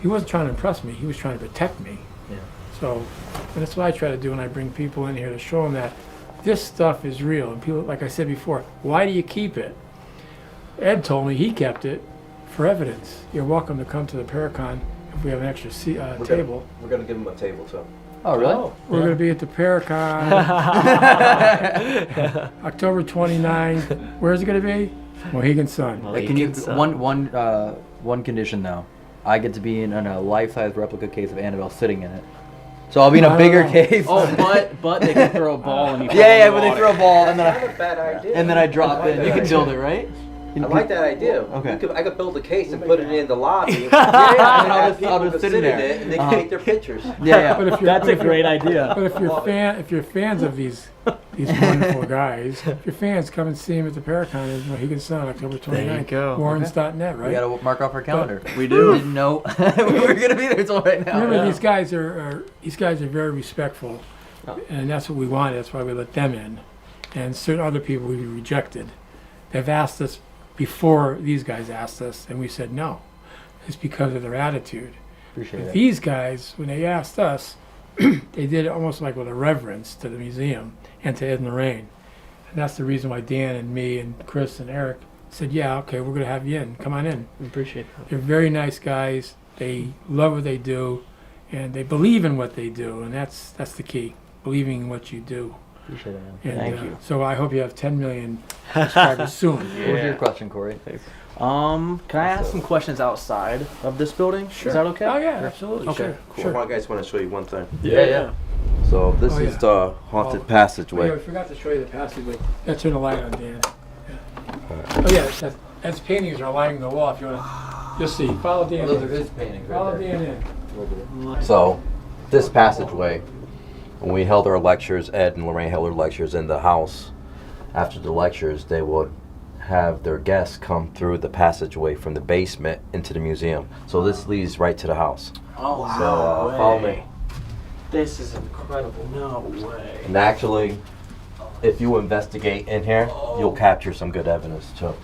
D: He wasn't trying to impress me. He was trying to protect me.
C: Yeah.
D: So, and that's what I try to do when I bring people in here, to show them that this stuff is real. And people, like I said before, why do you keep it? Ed told me he kept it for evidence. You're welcome to come to the Paracon if we have an extra table.
G: We're gonna give him a table too.
E: Oh, really?
D: We're going to be at the Paracon October 29th. Where's it going to be? Mohegan Sun.
E: Like, can you one condition though? I get to be in a life-size replica case of Annabelle sitting in it. So I'll be in a bigger case.
F: Oh, but they can throw a ball and you fall
E: Yeah,
F: in the
E: but they
F: water.
E: throw a ball and
G: That's
E: then
G: not a bad idea.
E: and then I drop
G: I like
E: in.
G: that
E: You can
G: idea.
E: build it, right?
G: I like that idea.
E: Okay.
G: I could build a case and put it in the lobby.
E: and I'll
G: and
E: just
G: people could
E: sit
G: sit
E: in
G: in
E: there.
G: it and they can take their pictures.
E: Yeah,
D: But
E: yeah.
D: if you're,
C: That's
D: but
C: a
D: if you're-
C: great idea.
D: But if you're fans of these wonderful guys, if you're fans, come and see him at the Paracon in Mohegan Sun, October 29th.
C: There you go.
D: Warrens.net,
E: We
D: right?
E: gotta mark off our calendar.
C: We do.
E: Didn't know we were gonna be there until right now.
D: Remember,
C: Yeah.
D: these guys are very respectful, and that's what we wanted. That's why we let them in, and certain other people we rejected. They've asked us before these guys asked us, and we said no. It's because of their attitude.
E: Appreciate
D: But
E: it.
D: these guys, when they asked us, they did it almost like with a reverence to the museum and to Ed and Lorraine. And that's the reason why Dan and me and Chris and Eric said, yeah, okay, we're going to have you in. Come on in.
C: Appreciate
D: They're very nice guys. They love what they do, and they believe in what they do, and that's the key, believing in what you do.
C: Appreciate it, man.
D: And,
C: Thank you.
D: So I hope you have 10 million subscribers soon.
E: What was your question, Corey?
C: Can I ask some questions outside of this building?
D: Sure.
C: Is that okay?
D: Oh, yeah, absolutely.
C: Okay,
D: Sure.
G: Cool.
D: Sure.
G: I guys want to show you one thing.
E: Yeah.
G: So this
D: Oh,
G: is
D: yeah.
G: the haunted
D: Oh.
G: passageway.
D: Yeah, we forgot to show you the passageway. Let's turn the light on, Dan. Yeah. Oh, yeah, Ed's paintings are lining the wall. If you want to, you'll see. Follow Dan
E: Those are
D: in.
E: his paintings
D: Follow
E: right there.
D: Dan in.
G: So this passageway, when we held our lectures, Ed and Lorraine held their lectures in the house. After the lectures, they would have their guests come through the passageway from the basement into the museum. So this leads right to the house.
C: Oh, wow.
G: So follow me.
C: This is incredible. No way.
G: And actually, if you investigate in here, you'll capture some good evidence too.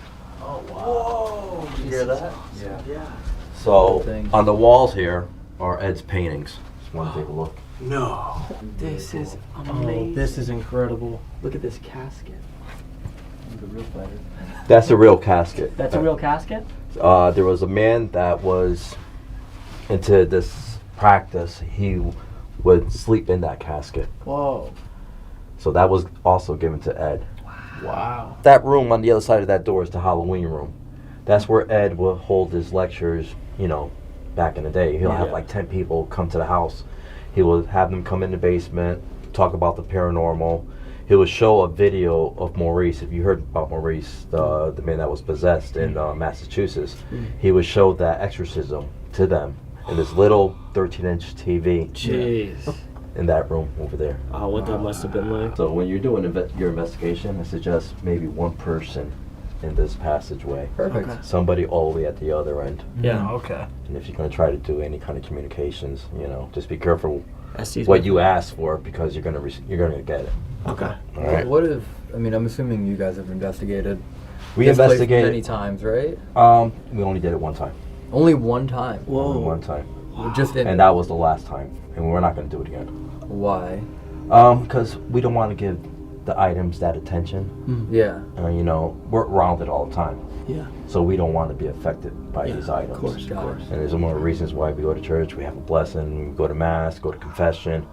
C: Oh, wow. Whoa.
E: You hear that?
G: Yeah.
C: Yeah.
G: So
E: Thing.
G: on the walls here are Ed's paintings. Just want to take a look.
C: No. This is amazing. This is incredible. Look at this casket.
E: The real fighter.
G: That's a real casket.
C: That's a real casket?
G: There was a man that was into this practice. He would sleep in that casket.
C: Whoa.
G: So that was also given to Ed.
C: Wow.
G: That room on the other side of that door is the Halloween room. That's where Ed would hold his lectures, you know, back in the day. He'll have like 10 people come to the house. He would have them come in the basement, talk about the paranormal. He would show a video of Maurice. If you heard about Maurice, the man that was possessed in Massachusetts, he would show that exorcism to them in this little 13-inch TV
C: Jeez.
G: in that room over there.
C: Oh, what that must have been like.
G: So when you're doing your investigation, I suggest maybe one person in this passageway.
E: Perfect.
C: Okay.
G: Somebody all the way at the other end.
C: Yeah, okay.
G: And if you're going to try to do any kind of communications, you know, just be careful
C: ST's
G: what you ask for, because you're going to get it.
C: Okay.
G: All right.
E: What if, I mean, I'm assuming you guys have investigated
G: We
E: this place
G: investigated.
E: many times, right?
G: We only did it one time.
E: Only one time.
G: Only one time.
E: Just in,
G: And that was the last time. And we're not going to do it again.
E: why?
G: Because we don't want to give the items that attention.
E: Yeah.
G: You know, we're around it all the time.
C: Yeah.
G: So we don't want to be affected by these items.
C: Of course,
E: Got it.
G: And there's one of the reasons why we go to church. We have a blessing, we go to mass, go to confession.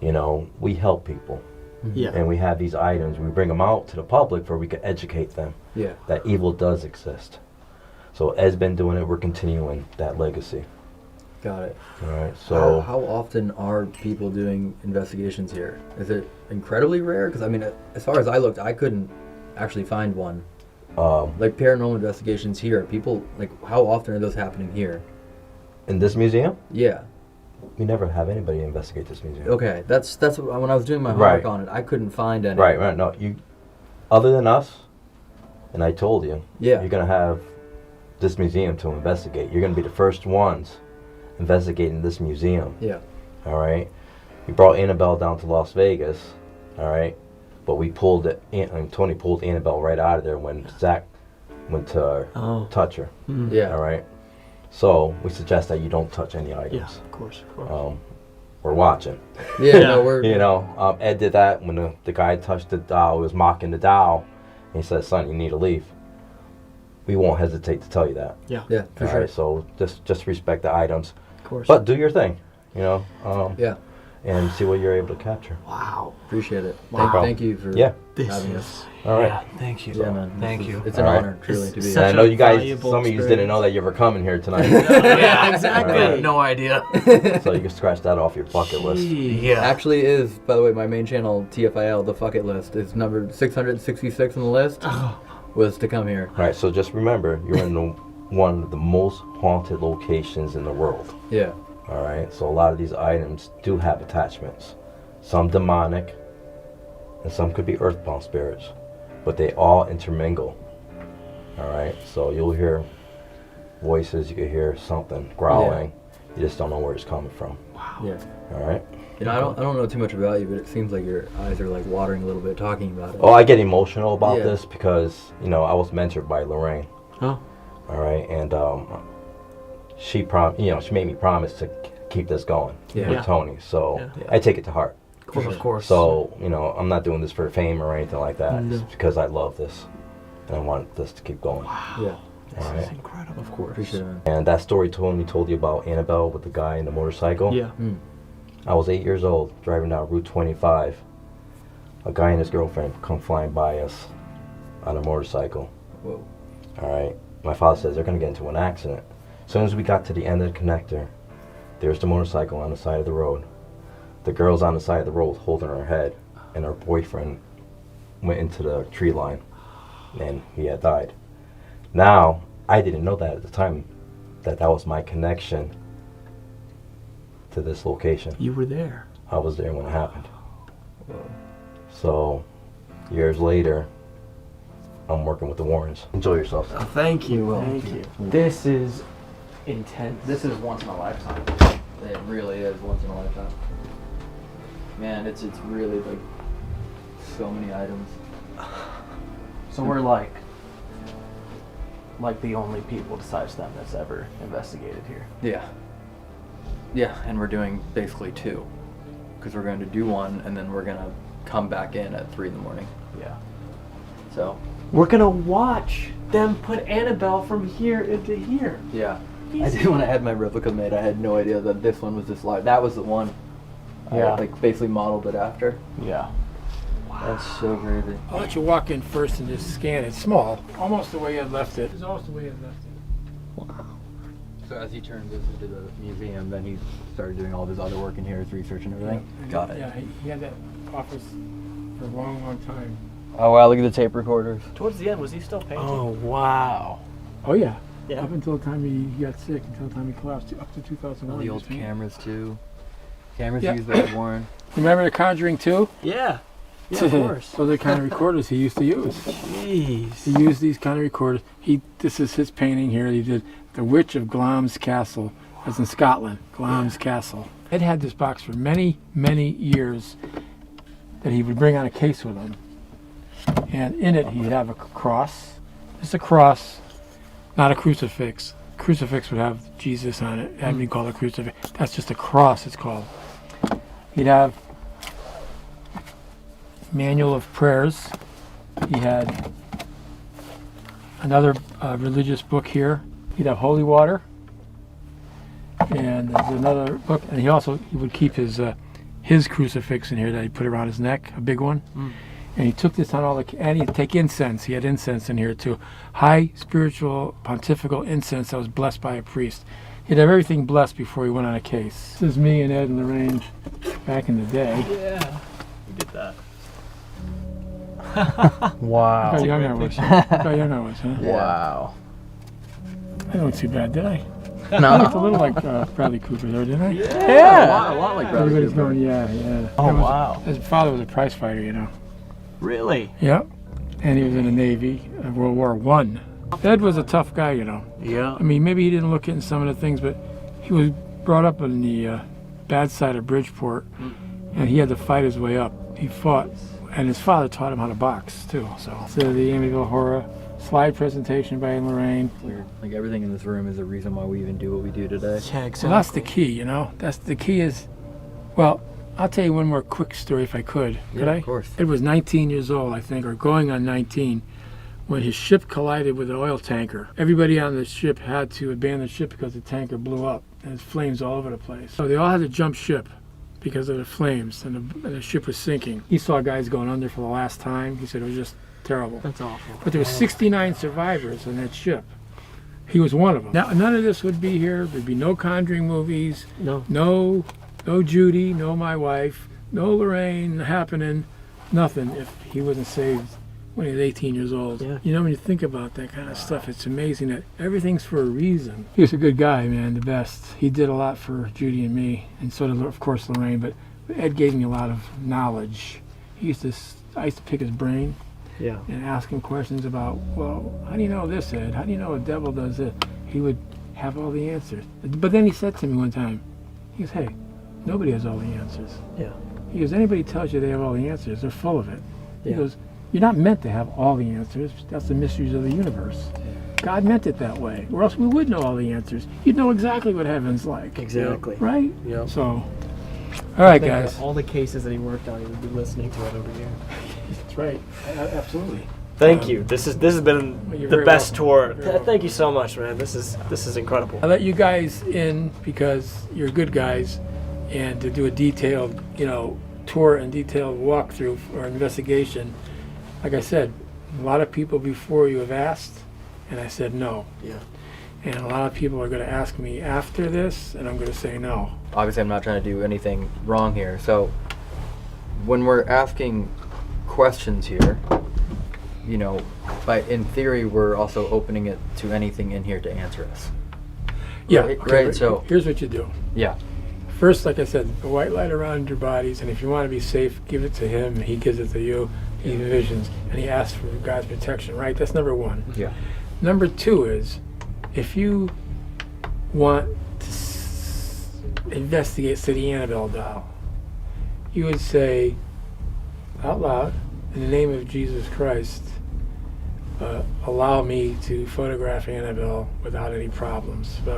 G: You know, we help people.
C: Yeah.
G: And we have these items, we bring them out to the public where we can educate them
E: Yeah.
G: that evil does exist. So Ed's been doing it, we're continuing that legacy.
E: Got it.
G: All right, so
E: How often are people doing investigations here? Is it incredibly rare? Because I mean, as far as I looked, I couldn't actually find one. Like paranormal investigations here, people like how often are those happening here?
G: in this museum,
E: Yeah.
G: we never have anybody investigate this museum.
E: Okay. That's when I was doing my
G: Right.
E: homework on it, I couldn't find any.
G: Right, no, you, other than us, and I told you,
E: Yeah.
G: you're gonna have this museum to investigate. You're gonna be the first ones investigating this museum.
E: Yeah.
G: All right. We brought Annabelle down to Las Vegas. All right. But we pulled it. And Tony pulled Annabelle right out of there when Zach went to touch her.
E: Yeah.
G: All right. So we suggest that you don't touch any items.
C: Yeah, of course, of course.
G: We're watching.
E: Yeah. No, we're.
G: You know, Ed did that when the guy touched the doll. He was mocking the doll. And he said, "Son, you need to leave." We won't hesitate to tell you that.
C: Yeah,
E: Yeah. For
G: All
E: sure.
G: right. So just respect the items,
C: of course.
G: but do your thing. You know.
E: Yeah.
G: And see what you're able to capture.
C: Wow.
E: Appreciate it.
C: Wow.
E: Thank you for
G: Yeah.
C: This
E: having
C: is.
E: us.
G: All right.
C: Yeah, thank you.
E: Yeah, man.
C: Thank
E: This is-
C: you.
E: It's an
G: All right.
E: honor, truly, to be
C: It's
G: And
E: here.
G: I
C: such
G: know
C: a
G: you guys,
C: valuable
G: some of you didn't know that you were coming here tonight.
C: Yeah, exactly.
G: All right.
C: No idea.
G: So you can scratch that off your bucket list.
C: Yeah.
E: Actually is, by the way, my main channel, TFIL, the Fuck It List, is number 666 on the list, was to come here.
G: All right, so just remember, you're in one of the most haunted locations in the world.
E: Yeah.
G: All right, so a lot of these items do have attachments. Some demonic, and some could be earthbound spirits, but they all intermingle. All right, so you'll hear voices, you can hear something growling. You just don't know where it's coming from.
E: Yeah.
G: All right.
E: You know, I don't know too much about you, but it seems like your eyes are like watering a little bit talking about it.
G: Oh, I get emotional about
E: Yeah.
G: this because I was mentored by Lorraine.
C: Oh.
G: All right, and she made me promise to keep this going
E: Yeah.
G: with
C: Yeah.
G: Tony. So
C: Yeah.
G: I take it to heart.
C: Of course.
G: So I'm not doing this for fame or anything like that.
C: No.
G: It's because I love this. and I wanted this to keep going.
E: Yeah.
C: This
G: All
C: is
G: right.
C: incredible.
E: Of course. Appreciate it.
G: And that story told you about Annabelle with the guy in the motorcycle.
C: Yeah.
G: I was 8 years old, driving down Route 25. A guy and his girlfriend come flying by us on a motorcycle.
E: Whoa.
G: All right. My father says they're going to get into an accident. As soon as we got to the end of the connector, there's the motorcycle on the side of the road. The girl's on the side of the road holding her head, and her boyfriend went into the tree line, and he had died. Now, I didn't know that at the time, that was my connection to this location.
C: You were there.
G: I was there when it happened. So, years later, I'm working with the Warrens. Enjoy yourself.
C: Oh, thank you.
E: will.
C: Thank you. This is intense.
E: This is once in a lifetime. It really is once in a lifetime. Man, it's really like so many items.
C: So we're like the only people besides them that's ever investigated here.
E: Yeah. Yeah, and we're doing basically 2. Because we're going to do 1 and then we're going to come back in at 3 in the morning.
C: Yeah.
E: So,
C: We're gonna watch them put Annabelle from here into here.
E: yeah. I did when I had my replica made, I had no idea that this one was this live. That was the one.
C: Yeah.
E: I like basically modeled it after.
C: Yeah.
E: That's so crazy.
D: I'll let you walk in first and just scan it. It's small, almost the way you had left it. It's almost the way you had left it.
E: So as he turned this into the museum, then he started doing all of his other work in here, his research and everything. Got it.
D: Yeah, he had that office for a long, long time.
E: Oh wow, look at the tape recorders.
F: Towards the end, was he still painting?
C: Oh wow.
D: Oh yeah.
F: Yeah.
D: Up until the time he got sick, until the time he collapsed, up to 2001.
E: All the
D: he
E: old
D: was painting.
E: cameras too. Cameras
D: Yeah.
E: used by Warren.
D: Remember The Conjuring 2?
F: Yeah. Yeah, of course.
D: Those are the kind of recorders he used to use.
C: Jeez.
D: He used these kind of recorders. This is his painting here. He did The Witch of Glamis Castle. That's in Scotland. Glamis Castle. Ed had this box for many, many years that he would bring on a case with him. And in it he'd have a cross. Just a cross, not a crucifix. Crucifix would have Jesus on it. That'd be called a crucifix. That's just a cross, it's called. He'd have manual of prayers. He had another religious book here. He'd have holy water, and there's another book. And he would keep his crucifix in here that he put around his neck, a big one. And he took this on all the, and he'd take incense. He had incense in here too, high spiritual pontifical incense that was blessed by a priest. He'd have everything blessed before he went on a case. This is me and Ed and Lorraine back in the day.
F: Yeah. We did that.
C: Wow.
D: Look how young I was. Look how young I was, huh?
C: Wow.
D: I don't too bad, did I?
E: No.
D: I looked a little like Bradley Cooper there, didn't I?
C: Yeah.
E: A lot like Bradley
D: Everybody's
E: Cooper.
D: going, yeah.
C: Oh wow.
D: His father was a prize fighter, you know.
C: Really?
D: Yep. And he was in the Navy of World War I. Ed was a tough guy, you know.
C: Yeah.
D: I mean, maybe he didn't look in some of the things, but he was brought up on the bad side of Bridgeport, and he had to fight his way up. He fought, and his father taught him how to box, too. So the Amityville Horror slide presentation by Lorraine.
E: Weird. Like everything in this room is a reason why we even do what we do today.
C: Yeah, exactly.
D: So that's the key, you know. That's the key is, well, I'll tell you one more quick story if I could. Could I?
E: Of course.
D: Ed was 19 years old, I think, or going on 19, when his ship collided with an oil tanker. Everybody on the ship had to abandon the ship because the tanker blew up, and there's flames all over the place. So they all had to jump ship because of the flames, and the ship was sinking. He saw guys going under for the last time. He said it was just terrible.
C: That's awful.
D: But there were 69 survivors on that ship. He was one of them. Now, none of this would be here. There'd be no Conjuring movies,
C: No.
D: no Judy, no my wife, no Lorraine happening, nothing if he wasn't saved when he was 18 years old.
C: Yeah.
D: You know, when you think about that kind of stuff, it's amazing that everything's for a reason. He was a good guy, man, the best. He did a lot for Judy and me, and so did, of course, Lorraine, but Ed gave me a lot of knowledge. I used to pick his brain
C: Yeah.
D: and ask him questions about, well, how do you know this, Ed? How do you know a devil does it? He would have all the answers. But then he said to me one time, he goes, hey, nobody has all the answers.
C: Yeah.
D: He goes, anybody tells you they have all the answers, they're full of it. He
C: Yeah.
D: goes, you're not meant to have all the answers. That's the mysteries of the universe. God meant it that way, or else we would know all the answers. You'd know exactly what heaven's like.
C: Exactly.
D: Right?
C: Yeah.
D: So, all right, guys.
F: All the cases that he worked on, he would be listening to it over here.
D: That's right. Absolutely.
C: Thank you. This has been
D: You're
C: the
D: very
C: best tour.
D: You're welcome.
C: Thank you so much, man. This is incredible.
D: I let you guys in because you're good guys, and to do a detailed, tour and detailed walkthrough or investigation. Like I said, a lot of people before you have asked, and I said no.
C: Yeah.
D: And a lot of people are going to ask me after this, and I'm going to say no.
E: Obviously, I'm not trying to do anything wrong here. So, when we're asking questions here, in theory, we're also opening it to anything in here to answer us.
D: Yeah.
E: Right,
D: okay,
E: right, so-
D: here's what you do.
E: Yeah.
D: First, like I said, a white light around your bodies, and if you want to be safe, give it to him, and he gives it to you. He envisions, and he asks for God's protection, right? That's number one.
E: Yeah.
D: Number two is, if you want to investigate, say, the Annabelle doll, you would say out loud, in the name of Jesus Christ, allow me to photograph Annabelle without any problems. So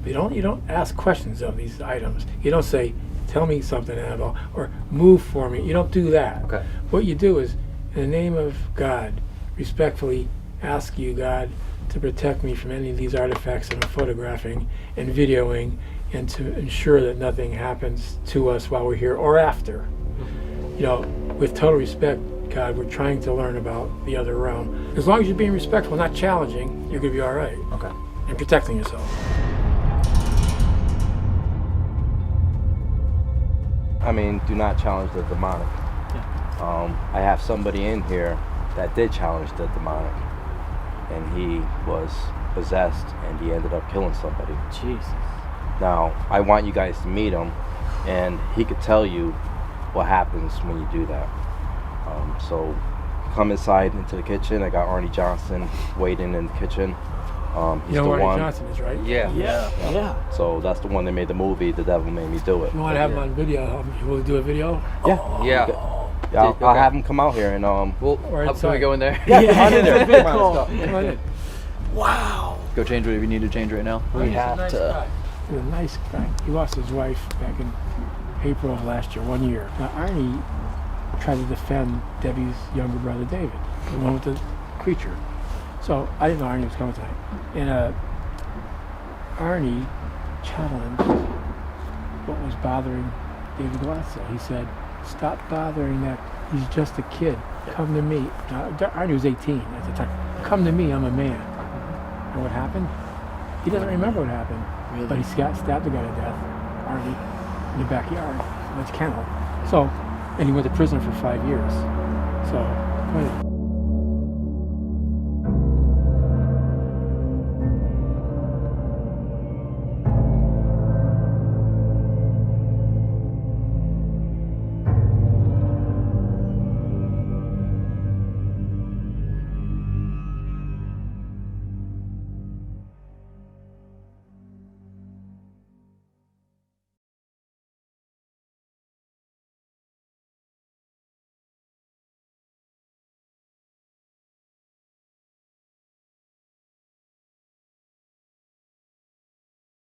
D: you don't ask questions of these items. You don't say, tell me something, Annabelle, or move for me. You don't do that.
E: Okay.
D: What you do is, in the name of God, respectfully ask you, God, to protect me from any of these artifacts that I'm photographing and videoing, and to ensure that nothing happens to us while we're here or after. With total respect, God, we're trying to learn about the other realm. As long as you're being respectful, not challenging, you're going to be all right.
E: Okay.
D: And protecting yourself.
G: I mean, do not challenge the demonic. I have somebody in here that did challenge the demonic, and he was possessed, and he ended up killing somebody.
C: Jesus.
G: Now, I want you guys to meet him, and he could tell you what happens when you do that. So come inside into the kitchen. I got Arnie Johnson waiting in the kitchen. He's
D: You know
G: the
D: where
G: one.
D: Johnson is, right?
E: Yeah.
C: Yeah.
G: So that's the one that made the movie. The Devil Made Me Do It.
D: You want to have him on video? You will do a video?
G: Yeah.
E: Yeah.
G: Yeah, I'll
E: Okay.
G: have him come out here and
E: Well,
D: Or
E: how can
D: inside.
E: we go in there?
C: Yeah.
G: Come on,
C: Cool.
G: let's go.
D: Come on in.
C: Wow.
E: Go change whatever you need to change right now.
C: We
D: He's a
C: have
D: nice
C: to.
D: guy. He's a nice guy. He lost his wife back in April of last year, 1 year. Now, Arnie tried to defend Debbie's younger brother, David, the one with the creature. So I didn't know Arnie was coming tonight. And Arnie challenged what was bothering David Glatzel. He said, stop bothering that. He's just a kid. Come to me. Now, Arnie was 18 at the time. Come to me, I'm a man. And what happened? He doesn't remember what happened.
C: Really?
D: But he stabbed the guy to death, Arnie, in the backyard. That's kennel. So, and he went to prison for 5 years. So, go ahead.